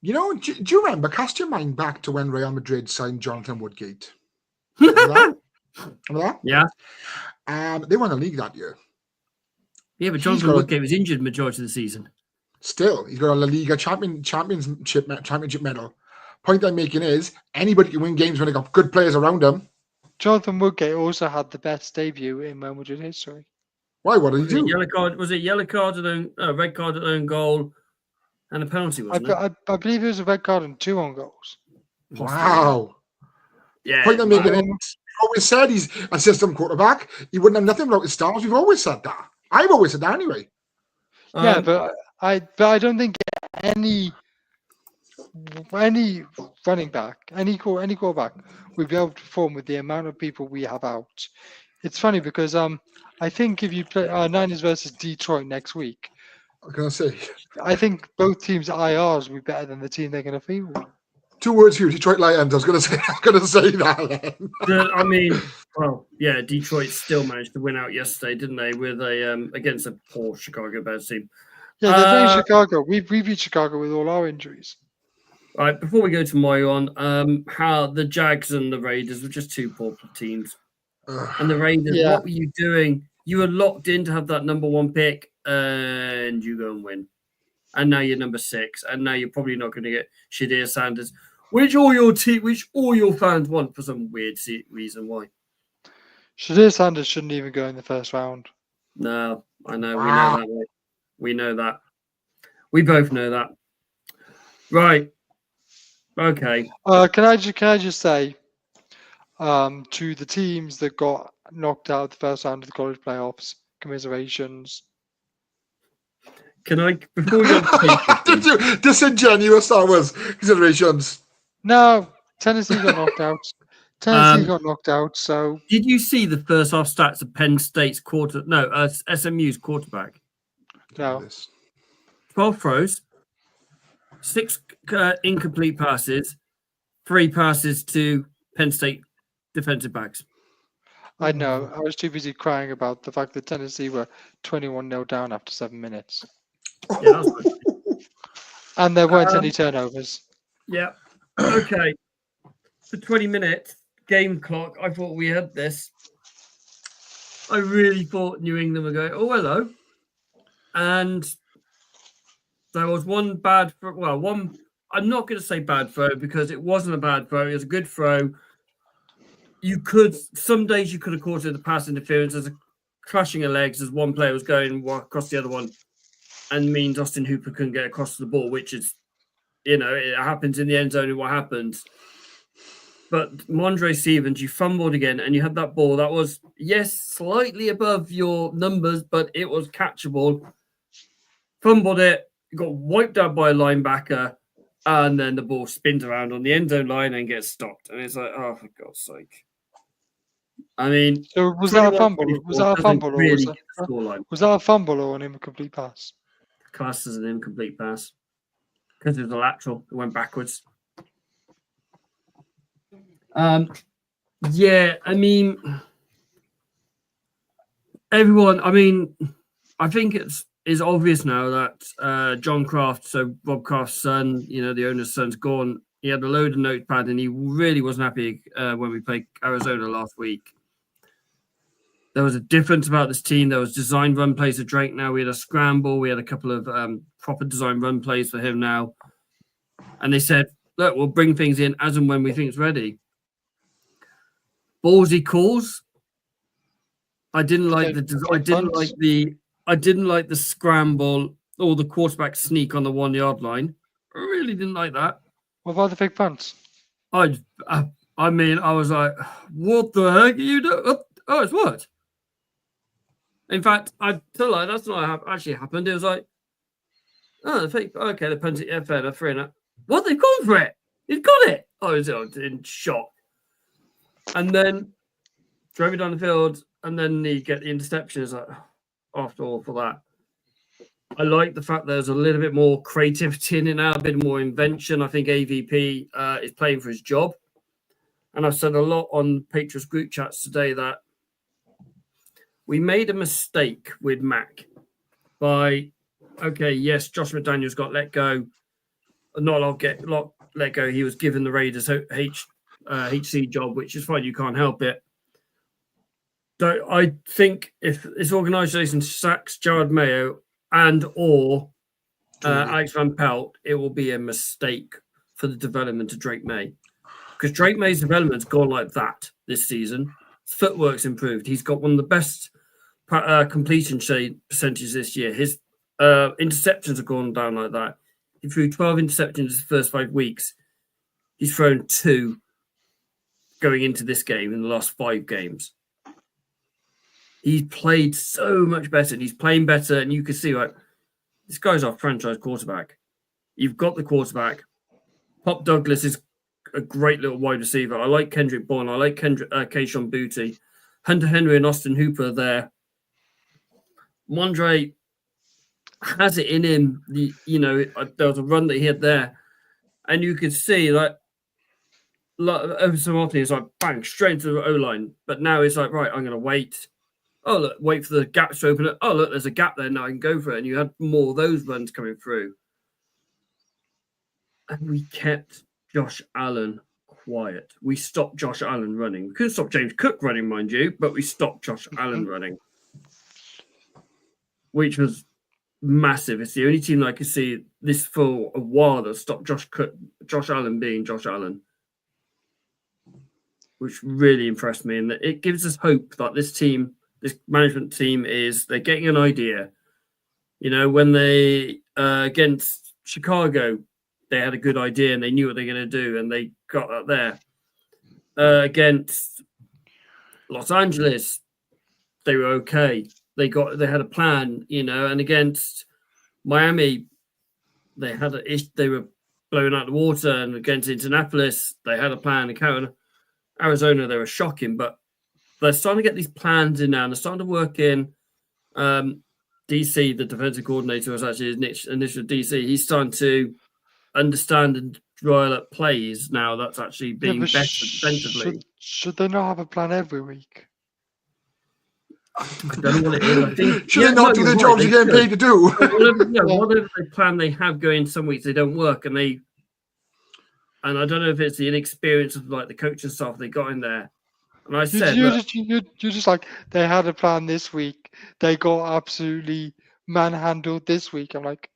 do you remember, cast your mind back to when Real Madrid signed Jonathan Woodgate? Remember that? Yeah. They won the league that year. Yeah, but Jonathan Woodgate was injured majority of the season. Still, he's got a La Liga championship medal. Point I'm making is anybody can win games when they got good players around them. Jonathan Woodgate also had the best debut in Real Madrid history. Why? What did he do? Yellow card? Was it yellow card at red card at own goal, and a penalty? Wasn't it? I believe it was a red card and 2 on goals. Wow. Yeah. Point I'm making is always said he's a system quarterback. He wouldn't have nothing without his stars. We've always said that. I've always said that anyway. Yeah, but I don't think any running back, any quarterback would be able to perform with the amount of people we have out. It's funny because I think if you play Niners versus Detroit next week, I was going to say, I think both teams' IRs will be better than the team they're going to field. 2 words for you, Detroit Lions. I was going to say that. I mean, well, yeah, Detroit still managed to win out yesterday, didn't they? With against a poor Chicago Bears team. Yeah, they're playing Chicago. We beat Chicago with all our injuries. Right, before we go to my one, how the Jags and the Raiders were just two poor teams. And the Raiders, Yeah. what were you doing? You were locked in to have that number 1 pick, and you go and win. And now you're number 6, and now you're probably not going to get Shadir Sanders, which all your fans want for some weird reason. Why? Shadir Sanders shouldn't even go in the first round. No, I know. Wow. We know that. Mate. We know that. We both know that. Right. Okay. Can I just say, to the teams that got knocked out the first round of the college playoffs, commiserations. Can I, before we go to Disingenuous that was. Considerations. No, Tennessee got knocked out. Tennessee got knocked out. So did you see the first half stats of Penn State's SMU's quarterback? no. 12 throws, 6 incomplete passes, 3 passes to Penn State defensive backs. I know. I was too busy crying about the fact that Tennessee were 21-0 down after 7 minutes. Yeah, that was And there weren't any turnovers. Yeah. Okay. For 20 minutes, game clock, I thought we had this. I really thought New England were going, oh, hello. And there was one bad throw. Well, one, I'm not going to say bad throw because it wasn't a bad throw. It was a good throw. Some days you could have caught it the pass interference as a clashing of legs as one player was going across the other one and means Austin Hooper couldn't get across the ball, which is, it happens in the end zone and what happens. But Mondre Stevens, you fumbled again and you had that ball that was, yes, slightly above your numbers, but it was catchable. Fumbled it, got wiped out by a linebacker, and then the ball spins around on the end zone line and gets stopped. And it's like, oh, for God's sake. I mean, so was that a fumble? Was that a fumble, or was that a fumble or an incomplete pass? Classed as an incomplete pass because it was a lateral. It went backwards. Yeah, I mean, everyone. I mean, I think it's obvious now that John Kraft, so Rob Kraft's son, the owner's son's gone. He had a load of notepad and he really wasn't happy when we played Arizona last week. There was a difference about this team. There was design run plays for Drake now. We had a scramble. We had a couple of proper design run plays for him now. And they said, look, we'll bring things in as and when we think it's ready. Ballsy calls. I didn't like the scramble or the quarterback sneak on the 1 yard line. I really didn't like that. What about the fake punts? I was like, what the heck are you doing? Oh, it's what? In fact, I tell you, that's not actually happened. It was like, oh, the fake. Okay, the punch it. Yeah, fair enough. What? They've gone for it. He's got it. I was in shock. And then drove it down the field, and then you get the interception. It's like, after all, for that. I like the fact there's a little bit more creativity in it now, a bit more invention. I think AVP is playing for his job. And I've said a lot on Patriots group chats today that we made a mistake with Mac by, yes, Josh McDaniels got let go. Not a lot let go. He was given the Raiders HC job, which is fine. You can't help it. So I think if this organization sacks Jared Mayo and or Alex Van Pelt, it will be a mistake for the development of Drake May. Because Drake May's development's gone like that this season. His footwork's improved. He's got one of the best completion percentages this year. His interceptions have gone down like that. He threw 12 interceptions in his first 5 weeks. He's thrown 2 going into this game in the last 5 games. He's played so much better. And he's playing better, and you can see, like, this guy's our franchise quarterback. You've got the quarterback. Pop Douglas is a great little wide receiver. I like Kendrick Bourne. I like Kayshon Boutte. Hunter Henry and Austin Hooper are there. Mondre has it in him. There was a run that he had there, and you could see like over so often it's like bang straight into the O-line. But now it's like, right, I'm going to wait. Oh, look, wait for the gaps to open up. Oh, look, there's a gap there now. I can go for it. And you had more of those runs coming through. and we kept Josh Allen quiet. We stopped Josh Allen running. We couldn't stop James Cook running, mind you, but we stopped Josh Allen running, which was massive. It's the only team that I could see this for a while that stopped Josh Allen being Josh Allen, which really impressed me. And it gives us hope that this management team they're getting an idea. You know, when they against Chicago, they had a good idea and they knew what they were going to do, and they got that there. Against Los Angeles, they were okay. They had a plan, you know, and against Miami, they were blowing out the water, and against Indianapolis, they had a plan. And Arizona, they were shocking, but they're starting to get these plans in now, and they're starting to work in. DC, the defensive coordinator, was actually his initial DC. He's starting to understand and dial up plays now. That's actually being better defensively. Should they not have a plan every week? I don't know what it is. I think should they not do the jobs they're getting paid to do? Whatever the plan they have going, some weeks they don't work, and I don't know if it's the inexperience of like the coaching staff they got in there. And I said, you're just like, they had a plan this week. They got absolutely manhandled this week. I'm like,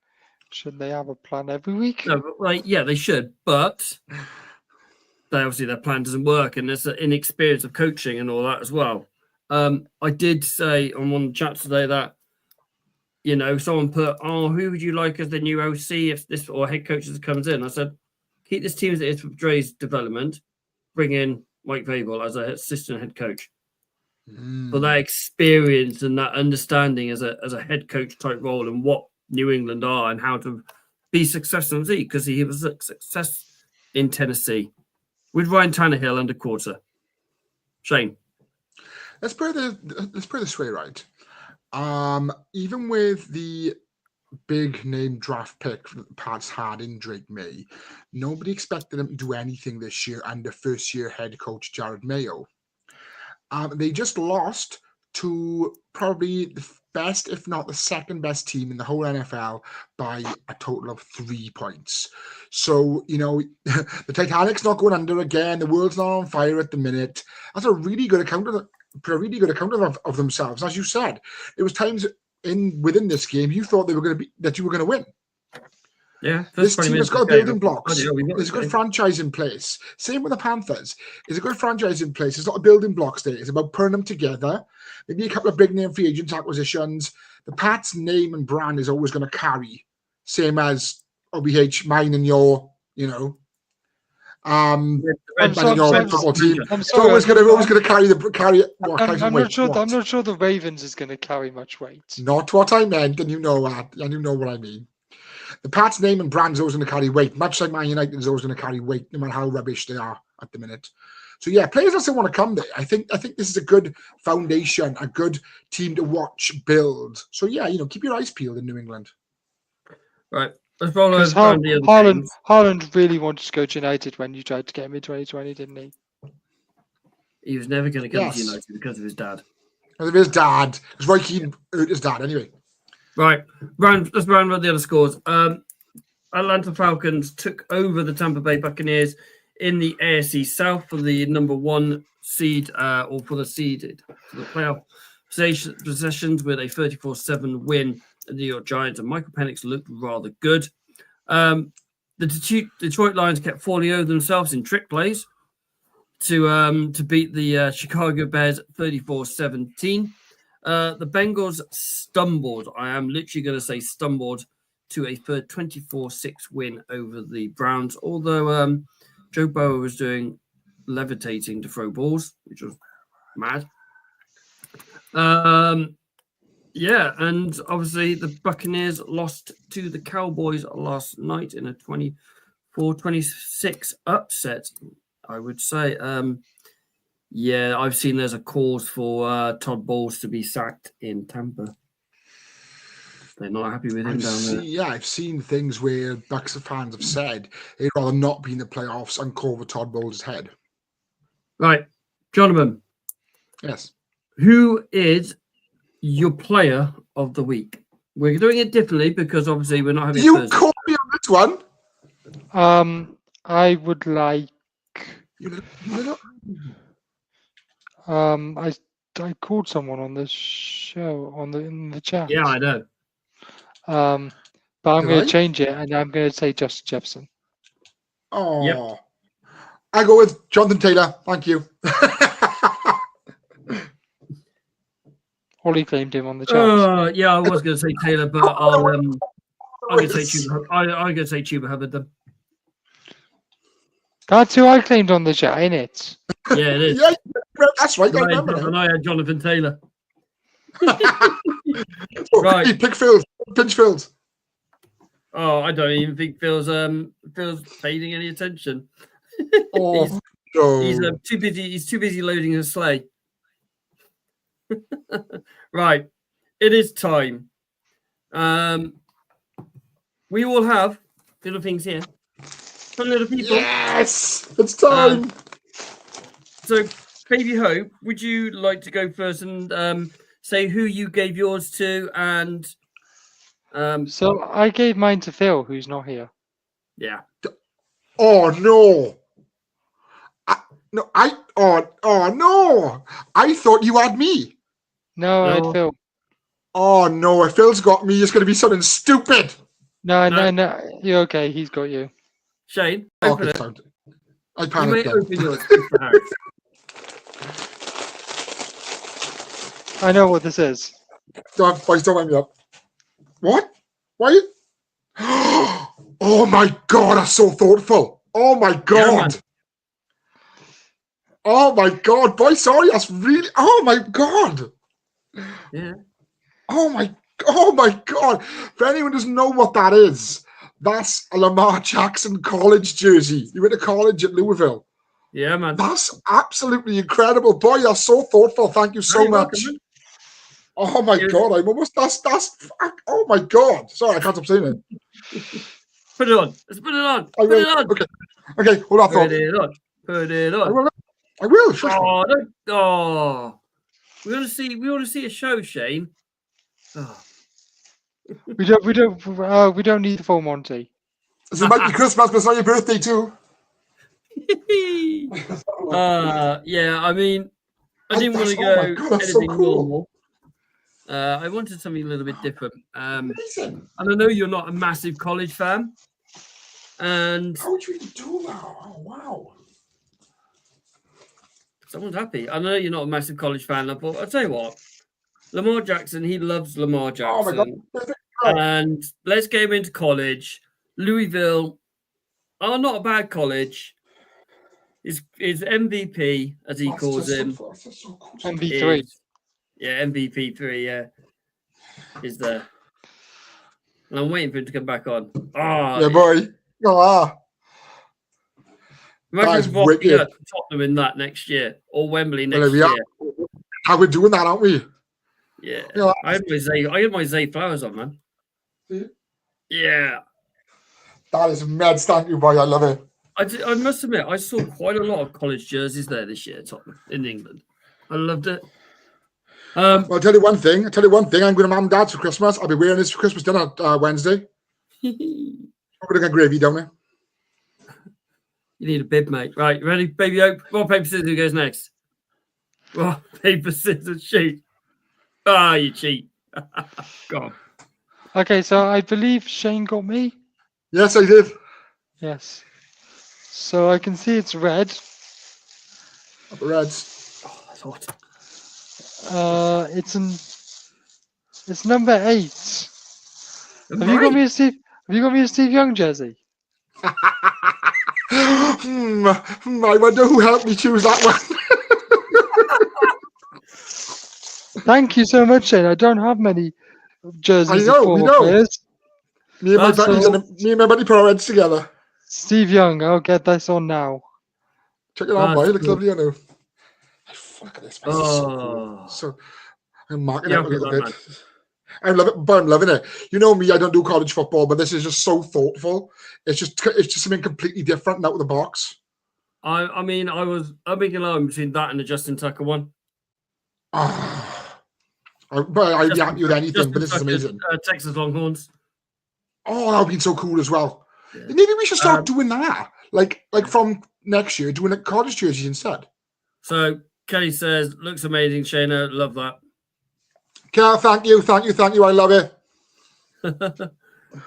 shouldn't they have a plan every week? No, but they should, but their plan doesn't work, and there's an inexperience of coaching and all that as well. I did say on one chat today that, you know, someone put, who would you like as the new OC if this or head coach comes in? I said, keep this team as it is for Dre's development, bring in Mike Vrabel as an assistant head coach. For that experience and that understanding as a head coach type role and what New England are and how to be successful in the league, because he was a success in Tennessee with Ryan Tannehill under quarter. Shane. Let's put it this way, right? Even with the big name draft pick that the Pats had in Drake May, nobody expected him to do anything this year under first-year head coach Jared Mayo. They just lost to probably the best, if not the second best team in the whole NFL by a total of 3 points. So, you know, the Titanic's not going under again. The world's not on fire at the minute. That's a really good account of themselves. As you said, it was times within this game you thought you were going to win. Yeah, this team has got building blocks. There's a good franchise in place. Same with the Panthers. There's a good franchise in place. There's a lot of building blocks there. It's about putting them together. Maybe a couple of big name free agent acquisitions. The Pats name and brand is always going to carry. Same as OBH, mine and your, you know. Football team. It's always going to carry. I'm not sure the Ravens is going to carry much weight. Not what I meant, and you know that, and you know what I mean. The Pats name and brand is always going to carry weight, much like Man United is always going to carry weight, no matter how rubbish they are at the minute. So yeah, players that still want to come there. I think this is a good foundation, a good team to watch build. So yeah, you know, keep your eyes peeled in New England. Right. Let's roll over the other Haaland really wanted to go to United when you tried to get him in 2020, didn't he? He was never going to come to United because of his dad. Because of his dad. Because Roy Keane hurt his dad anyway. Right. Let's round about the other scores. Atlanta Falcons took over the Tampa Bay Buccaneers in the AFC South for the number 1 seed, or for the seeded for the playoff possessions with a 34-7 win. The New York Giants and Michael Penix looked rather good. The Detroit Lions kept falling over themselves in trick plays to beat the Chicago Bears 34-17. The Bengals stumbled. I am literally going to say stumbled to a 24-6 win over the Browns. Although Joe Burrow was doing levitating to throw balls, which was mad. Yeah, and obviously the Buccaneers lost to the Cowboys last night in a 24-26 upset, I would say. Yeah, I've seen there's a cause for Todd Bowles to be sacked in Tampa. They're not happy with him down there. Yeah, I've seen things where Bucs fans have said they'd rather not be in the playoffs and call for Todd Bowles' head. Right, Jonathan. Yes. Who is your player of the week? We're doing it differently because obviously we're not having. You caught me on this one. I would like. You little- I called someone on the show in the chat. Yeah, I know. But I'm Did going I? to change it, and I'm going to say Justin Jefferson. Oh. Yep. I go with Jonathan Taylor. Thank you. Ollie claimed him on the chat. Yeah, I was going to say Taylor, but I'm going to say Tuba. I'm going to say Tuba Hubbard then. That's who I claimed on the chat, ain't it? Yeah, it is. Yeah, that's right. I And remember now. I had Jonathan Taylor. Oh, Right. Pick Fields. Pinch Fields. Oh, I don't even think Phil's paying any attention. Oh, He's too busy. He's too busy loading his sleigh. Right, it is time. We all have little things here. Fun little people. yes, it's time. So, Baby Hope, would you like to go first and say who you gave yours to? And So I gave mine to Phil, who's not here. yeah. Oh no. Oh no. I thought you had me. No, I No. had Phil. Oh no, if Phil's got me, it's going to be something stupid. No, No. you're okay. He's got you. Shane, open Okay, it. fine. I You may panicked then. open yours, Mr. Harris. I know what this is. Boys, don't wake me up. What? Why? Oh my God, that's so thoughtful. Oh my God. man. Oh my God, boy, sorry, that's really. Oh my God. Yeah. Oh my God. For anyone who doesn't know what that is, that's a Lamar Jackson college jersey. He went to college at Louisville. Yeah, man. That's absolutely incredible. Boy, you're so thoughtful. Thank you so Very much. welcome, man. Oh my God, I'm almost oh my God. Sorry, I can't stop saying it. Put it on. Let's put it on. I Put will. it on. Okay, hold on, Put thought. it on. Put it on. I will. Shush me. Oh, don't. Oh. We want to see a show, Shane. Oh. We don't need the full Monty. This might be Christmas, but it's not your birthday too. Yeah, I mean, I didn't want to Oh my go God, that's so anything cool. normal. I wanted something a little bit different. Amazing. And I know you're not a massive college fan. And How would you even do that? Oh wow. someone's happy. I know you're not a massive college fan, but I'll tell you what. Lamar Jackson, he loves Lamar Oh my God. Jackson. And let's get him into college. Louisville are not a bad college. His MVP, as he calls him. MV3. Yeah, MVP 3, yeah. Is there. And I'm waiting for him to come back on. Oh, Yeah, boy. imagine That's wicked. rocking up Tottenham in that next year. Or Wembley next we year. are. How we're doing that, aren't we? Yeah. Yeah. I had my Zay Flowers on, man. Yeah. That is mad. Thank you, boy. I love it. I must admit, I saw quite a lot of college jerseys there this year, Tottenham, in England. I loved it. Well, I'll tell you one thing. I'm going to Mum and Dad's for Christmas. I'll be wearing this for Christmas dinner Wednesday. I'm going to get gravy down there. You need a bib, mate. Right, ready? Baby Hope. Rock, paper, scissors. Who goes next? Rock, paper, scissors, shoot. Ah, you cheat. Go on. Okay, so I believe Shane got me. Yes, I did. Yes. So I can see it's red. The Reds. Oh, that's hot. It's number 8. Have you got me a Steve Young jersey? I wonder who helped me choose that one. Thank you so much, Shane. I don't have many jerseys of former players. Me and my buddy put our heads together. Steve Young, I'll get this on now. Check it out, boy. It looks cool. lovely, I know. Look at this. This is so cool. So I'm marking it a little bit. I love it, but I'm loving it. You know me, I don't do college football, but this is just so thoughtful. It's just something completely different out of the box. I mean, I'm making a line between that and the Justin Tucker one. But I'd be happy with anything, but this is amazing. Texas Longhorns. Oh, that would be so cool as well. Yeah. Maybe we should start doing that. Like from next year, doing a cottage jerseys instead. So Kelly says, looks amazing, Shayna. Love that. Carl, thank you. I love it.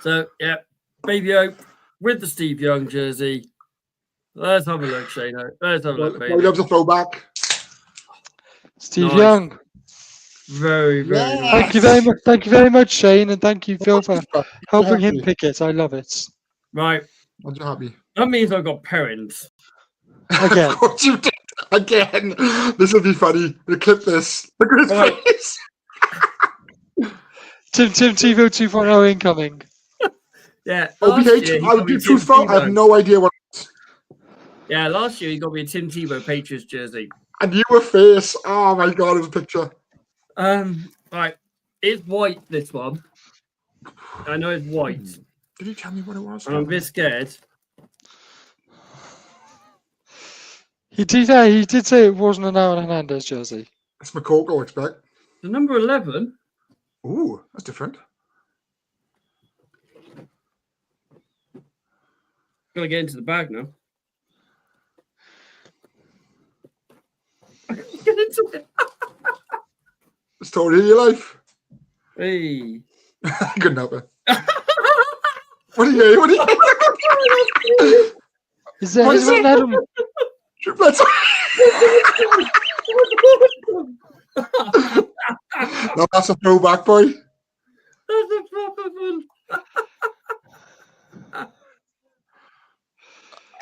So yeah, Baby Oak with the Steve Young jersey. Let's have a look, Shayna. Let's have a look, He baby. loves a throwback. Steve Young. Very, very Yeah. nice. Thank you very much. Thank you very much, Shane, and thank you, Phil, for helping him Happy. pick it. I love it. Right. I'm so happy. That means I've got parents. Again. Of course you did. Again. This will be funny. We'll clip this. Look at his Right. face. Tim TiVo 2.0 incoming. Yeah. I'll last year he I'll got me be a Tim truthful. I have Tebow. no idea what. Yeah, last year he got me a Tim Tebow Patriots jersey. And you were face. Oh my god, it was a picture. Right. It's white, this one. I know it's white. Did you tell me what it was? And I'm a bit scared. He did say it wasn't an Aaron Hernandez jersey. It's McCorkle, I expect. The number 11. Ooh, that's different. Gotta get into the bag now. Get into it. The story of your life. Hey. I couldn't help it. What are you? What are you? Is that What is an it? Adam? Triplets. No, that's a throwback, boy. That's a proper one.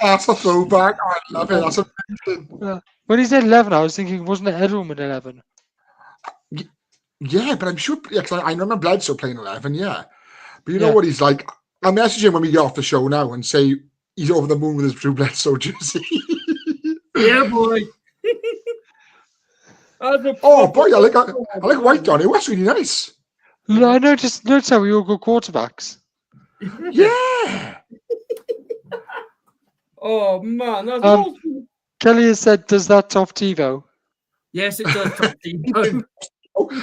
That's a throwback. Oh, I love it. That's amazing. When he said 11, I was thinking, wasn't it Edelman 11? Yeah, but I'm sure. Yeah, because I remember Bledsoe playing 11. Yeah, but you know Yeah. what he's like. I'll message him when we get off the show now and say he's over the moon with his Drew Bledsoe jersey. Yeah, boy. Oh boy, I like white on it. That's really nice. No, I noticed how we all got quarterbacks. Yeah. Oh man, that's Um, awesome. Kelly has said, does that top TiVo? Yes, it does. Top Tebow.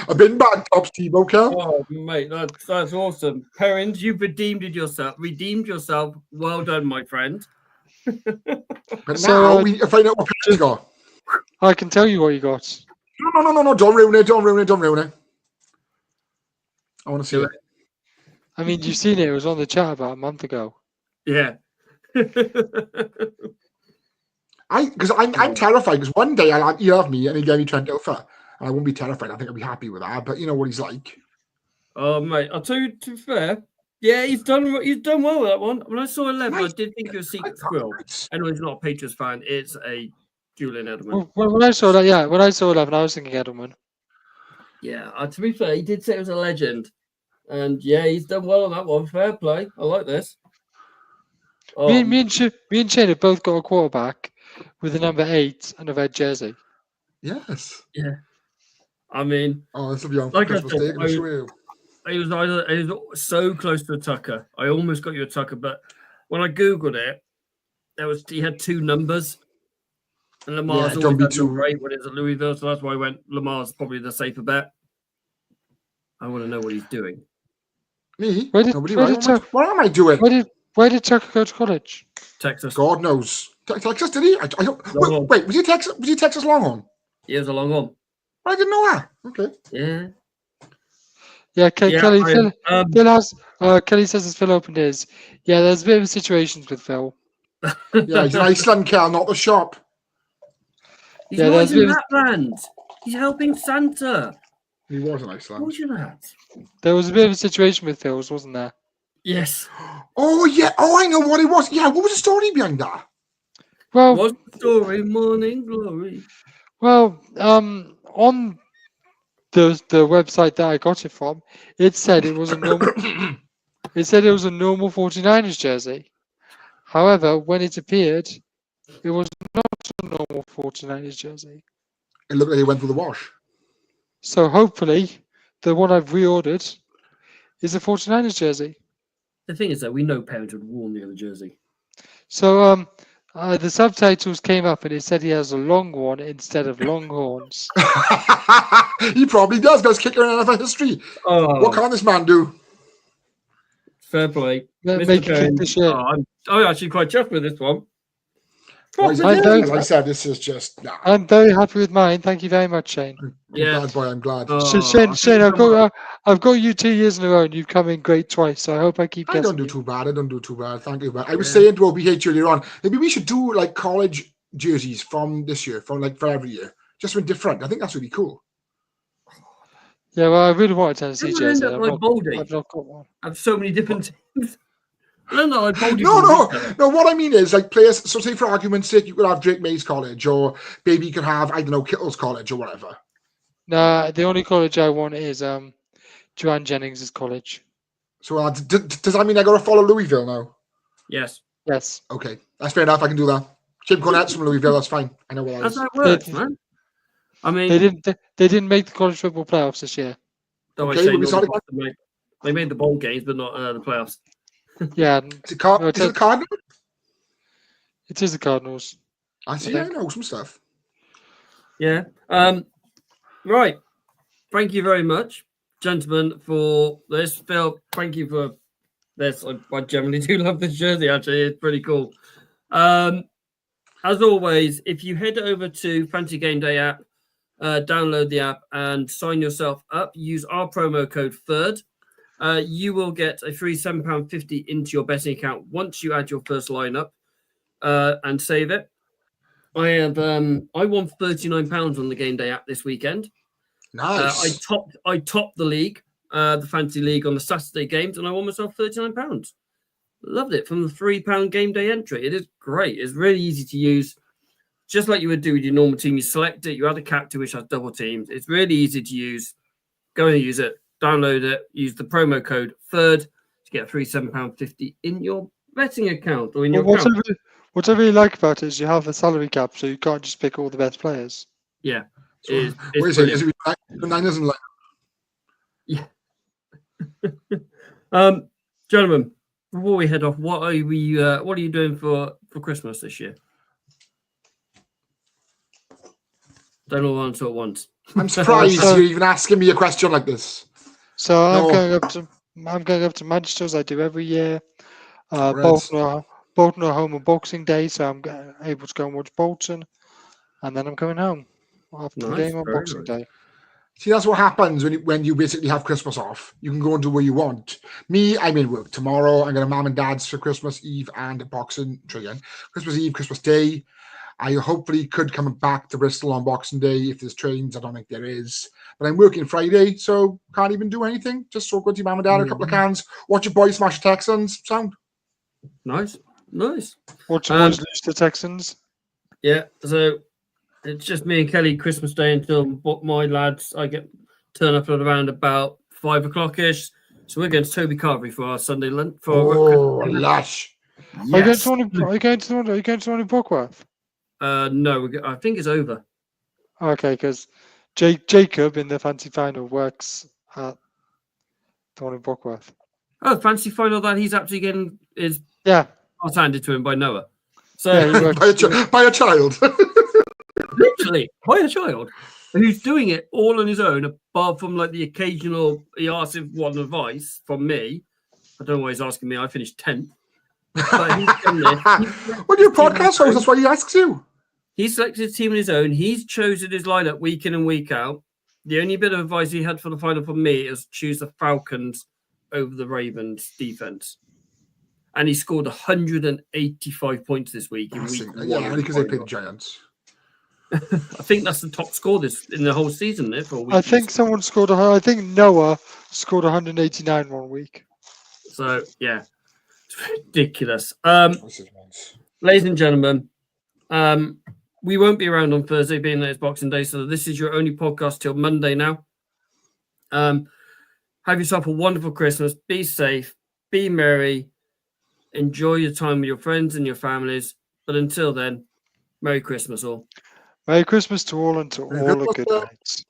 A bin bag tops Tebow, Kel. Oh mate, that's awesome. Perrins, you've redeemed yourself. Well done, my friend. But So, now we find out what Perry's got. I can tell you what you got. No, don't ruin it. I want to see Do it. I mean, you've seen it. It was on the chat about a month ago. Yeah. Because I'm terrified. Because one day he'll have me and he'll give me Trent Dilfer, and I won't be terrified. I think I'll be happy with that. But you know what he's like. Oh mate, I'll tell you to be fair. Yeah, he's done well with that one. When I saw 11, I Nice. did think it was Secret Squirrel. Anyone who's not a Patriots fan, it's a Julian Edelman. When I saw that, yeah, when I saw 11, I was thinking Edelman. Yeah, to be fair, he did say it was a legend. And yeah, he's done well on that one. Fair play. I like this. Me and Shane have both got a quarterback with a number 8 and a red jersey. Yes. Yeah. I mean, Oh, this will be on Like I Christmas said, Day. I'm sure you. it was so close to a Tucker. I almost got you a Tucker, but when I Googled it, he had 2 numbers. And Lamar's Yeah, don't always be had too- number 8 when it's at Louisville, so that's why I went Lamar's probably the safer bet. I want to know what he's doing. Me? Where did- Nobody. where Right? did What am I doing? Where did Tucker go to college? Texas. God knows. Texas, did he? I don't. Longhorn. Wait, was he Texas? Was he Texas Longhorn? He was a long one. I didn't know that. Okay. Yeah. Yeah, Kelly. Kelly says as Phil opened his. Yeah, there's a bit of situations with Phil. Yeah, he's an Iceland Cal, not the shop. He's Yeah, not there's in been- Lapland. He's helping Santa. He was in Iceland. Told you that. There was a bit of a situation with Phil's, wasn't there? Yes. Oh yeah. Oh, I know what it was. Yeah, what was the story behind that? Well, What's the story? Morning glory. On the website that I got it from, it said it was a normal. It said it was a normal 49ers jersey. However, when it appeared, it was not a normal 49ers jersey. It looked like he went through the wash. So hopefully, the one I've reordered is a 49ers jersey. The thing is, though, we know parents would warn the other jersey. So the subtitles came up and it said he has a long one instead of longhorns. He probably does. Best kicker in NFL history. Oh, What can this man do? Fair play. Make Mr. it kick Perrin, the shit. I'm actually quite chuffed with this one. Why is it I know. like I said, this is just. Nah, I'm very happy with mine. Thank you very much, Shane. I'm Yeah. glad, boy. I'm glad. Oh, Shane, I've got you 2 years in a row, and you've come in great twice. So I hope I keep I guessing. don't do you. too bad. I don't do too bad. Thank you. But I was saying to OBH earlier on, maybe we should do like college jerseys from this year, from like for every year, just for different. I think that's really cool. Yeah, well, I really want a Tennessee Everyone jersey. end up like Baldy. I've not got one. I have so many different teams. I don't know, like Baldy. No. What I mean is like players. So say for argument's sake, you could have Drake May's college, or maybe you could have Kittle's college or whatever. Nah, the only college I want is Joanne Jennings' college. So does that mean I got to follow Louisville now? Yes. Yes. Okay, that's fair enough. I can do that. Jim Cornette's from Louisville. That's fine. I know what that That's is. how it works, man. I mean, They didn't make the college football playoffs this year. Okay, but we saw they made the bowl games, but not the playoffs. Yeah. Is it Cardinals? It is the Cardinals. I see. I know some stuff. Yeah. Right. Thank you very much, gentlemen, for this. Phil, thank you for this. I generally do love this jersey, actually. It's pretty cool. As always, if you head over to Fantasy Game Day app, download the app and sign yourself up, use our promo code FIRD. You will get a free £7.50 into your betting account once you add your first lineup and save it. I won £39 on the Game Day app this weekend. Nice. I topped the league, the fantasy league on the Saturday games, and I won myself £39. Loved it from the £3 Game Day entry. It is great. It's really easy to use, just like you would do with your normal team. You select it. You add a captain which has double teams. It's really easy to use. Go and use it. Download it. Use the promo code FIRD to get a free £7.50 in your betting account or in your account. What I really like about it is you have a salary cap, so you can't just pick all the best players. Yeah. Is it Niners and yeah. Gentlemen, before we head off, what are you doing for Christmas this year? Don't all answer at once. I'm surprised you're even asking me a question like this. So I'm going up to Manchester as I do every year. Bolton are home on Boxing Day, so I'm able to go and watch Bolton, and then I'm coming home after the game on Boxing Day. See, that's what happens when you basically have Christmas off. You can go and do what you want. Me, I'm in work tomorrow. I'm going to Mum and Dad's for Christmas Eve and Boxing again. Christmas Eve, Christmas Day. I hopefully could come back to Bristol on Boxing Day if there's trains. I don't think there is. But I'm working Friday, so can't even do anything. Just so good to Mum and Dad, a couple of cans. Watch your boys smash the Texans. Sound. Nice. Watch your boys lose to Texans. Yeah, so it's just me and Kelly Christmas Day until my lads turn up at around about 5 o'clock-ish. So we're going to Toby Carvery for our Sunday lunch. Lush. Yes. Are you going to one in Brockworth? No, I think it's over. Okay, because Jacob in the fancy final works at the one in Brockworth. Oh, fancy final that he's actually getting is handed to him by Noah. So by a child. Literally, by a child who's doing it all on his own, apart from like the occasional he asks if one advice from me. I don't know why he's asking me. I finished 10th. But he's done this. Well, your podcast host, that's why he asks you. He selected a team on his own. He's chosen his lineup week in and week out. The only bit of advice he had for the final from me is choose the Falcons over the Ravens defense. And he scored 185 points this week. Only because they played the Giants. I think that's the top score in the whole season. For a week. I think someone scored. I think Noah scored 189 one week. So yeah, it's ridiculous. Ladies and gentlemen, we won't be around on Thursday, being that it's Boxing Day. So this is your only podcast till Monday now. Have yourself a wonderful Christmas. Be safe. Be merry. Enjoy your time with your friends and your families. But until then, Merry Christmas all. Merry Christmas to all and to all a good night.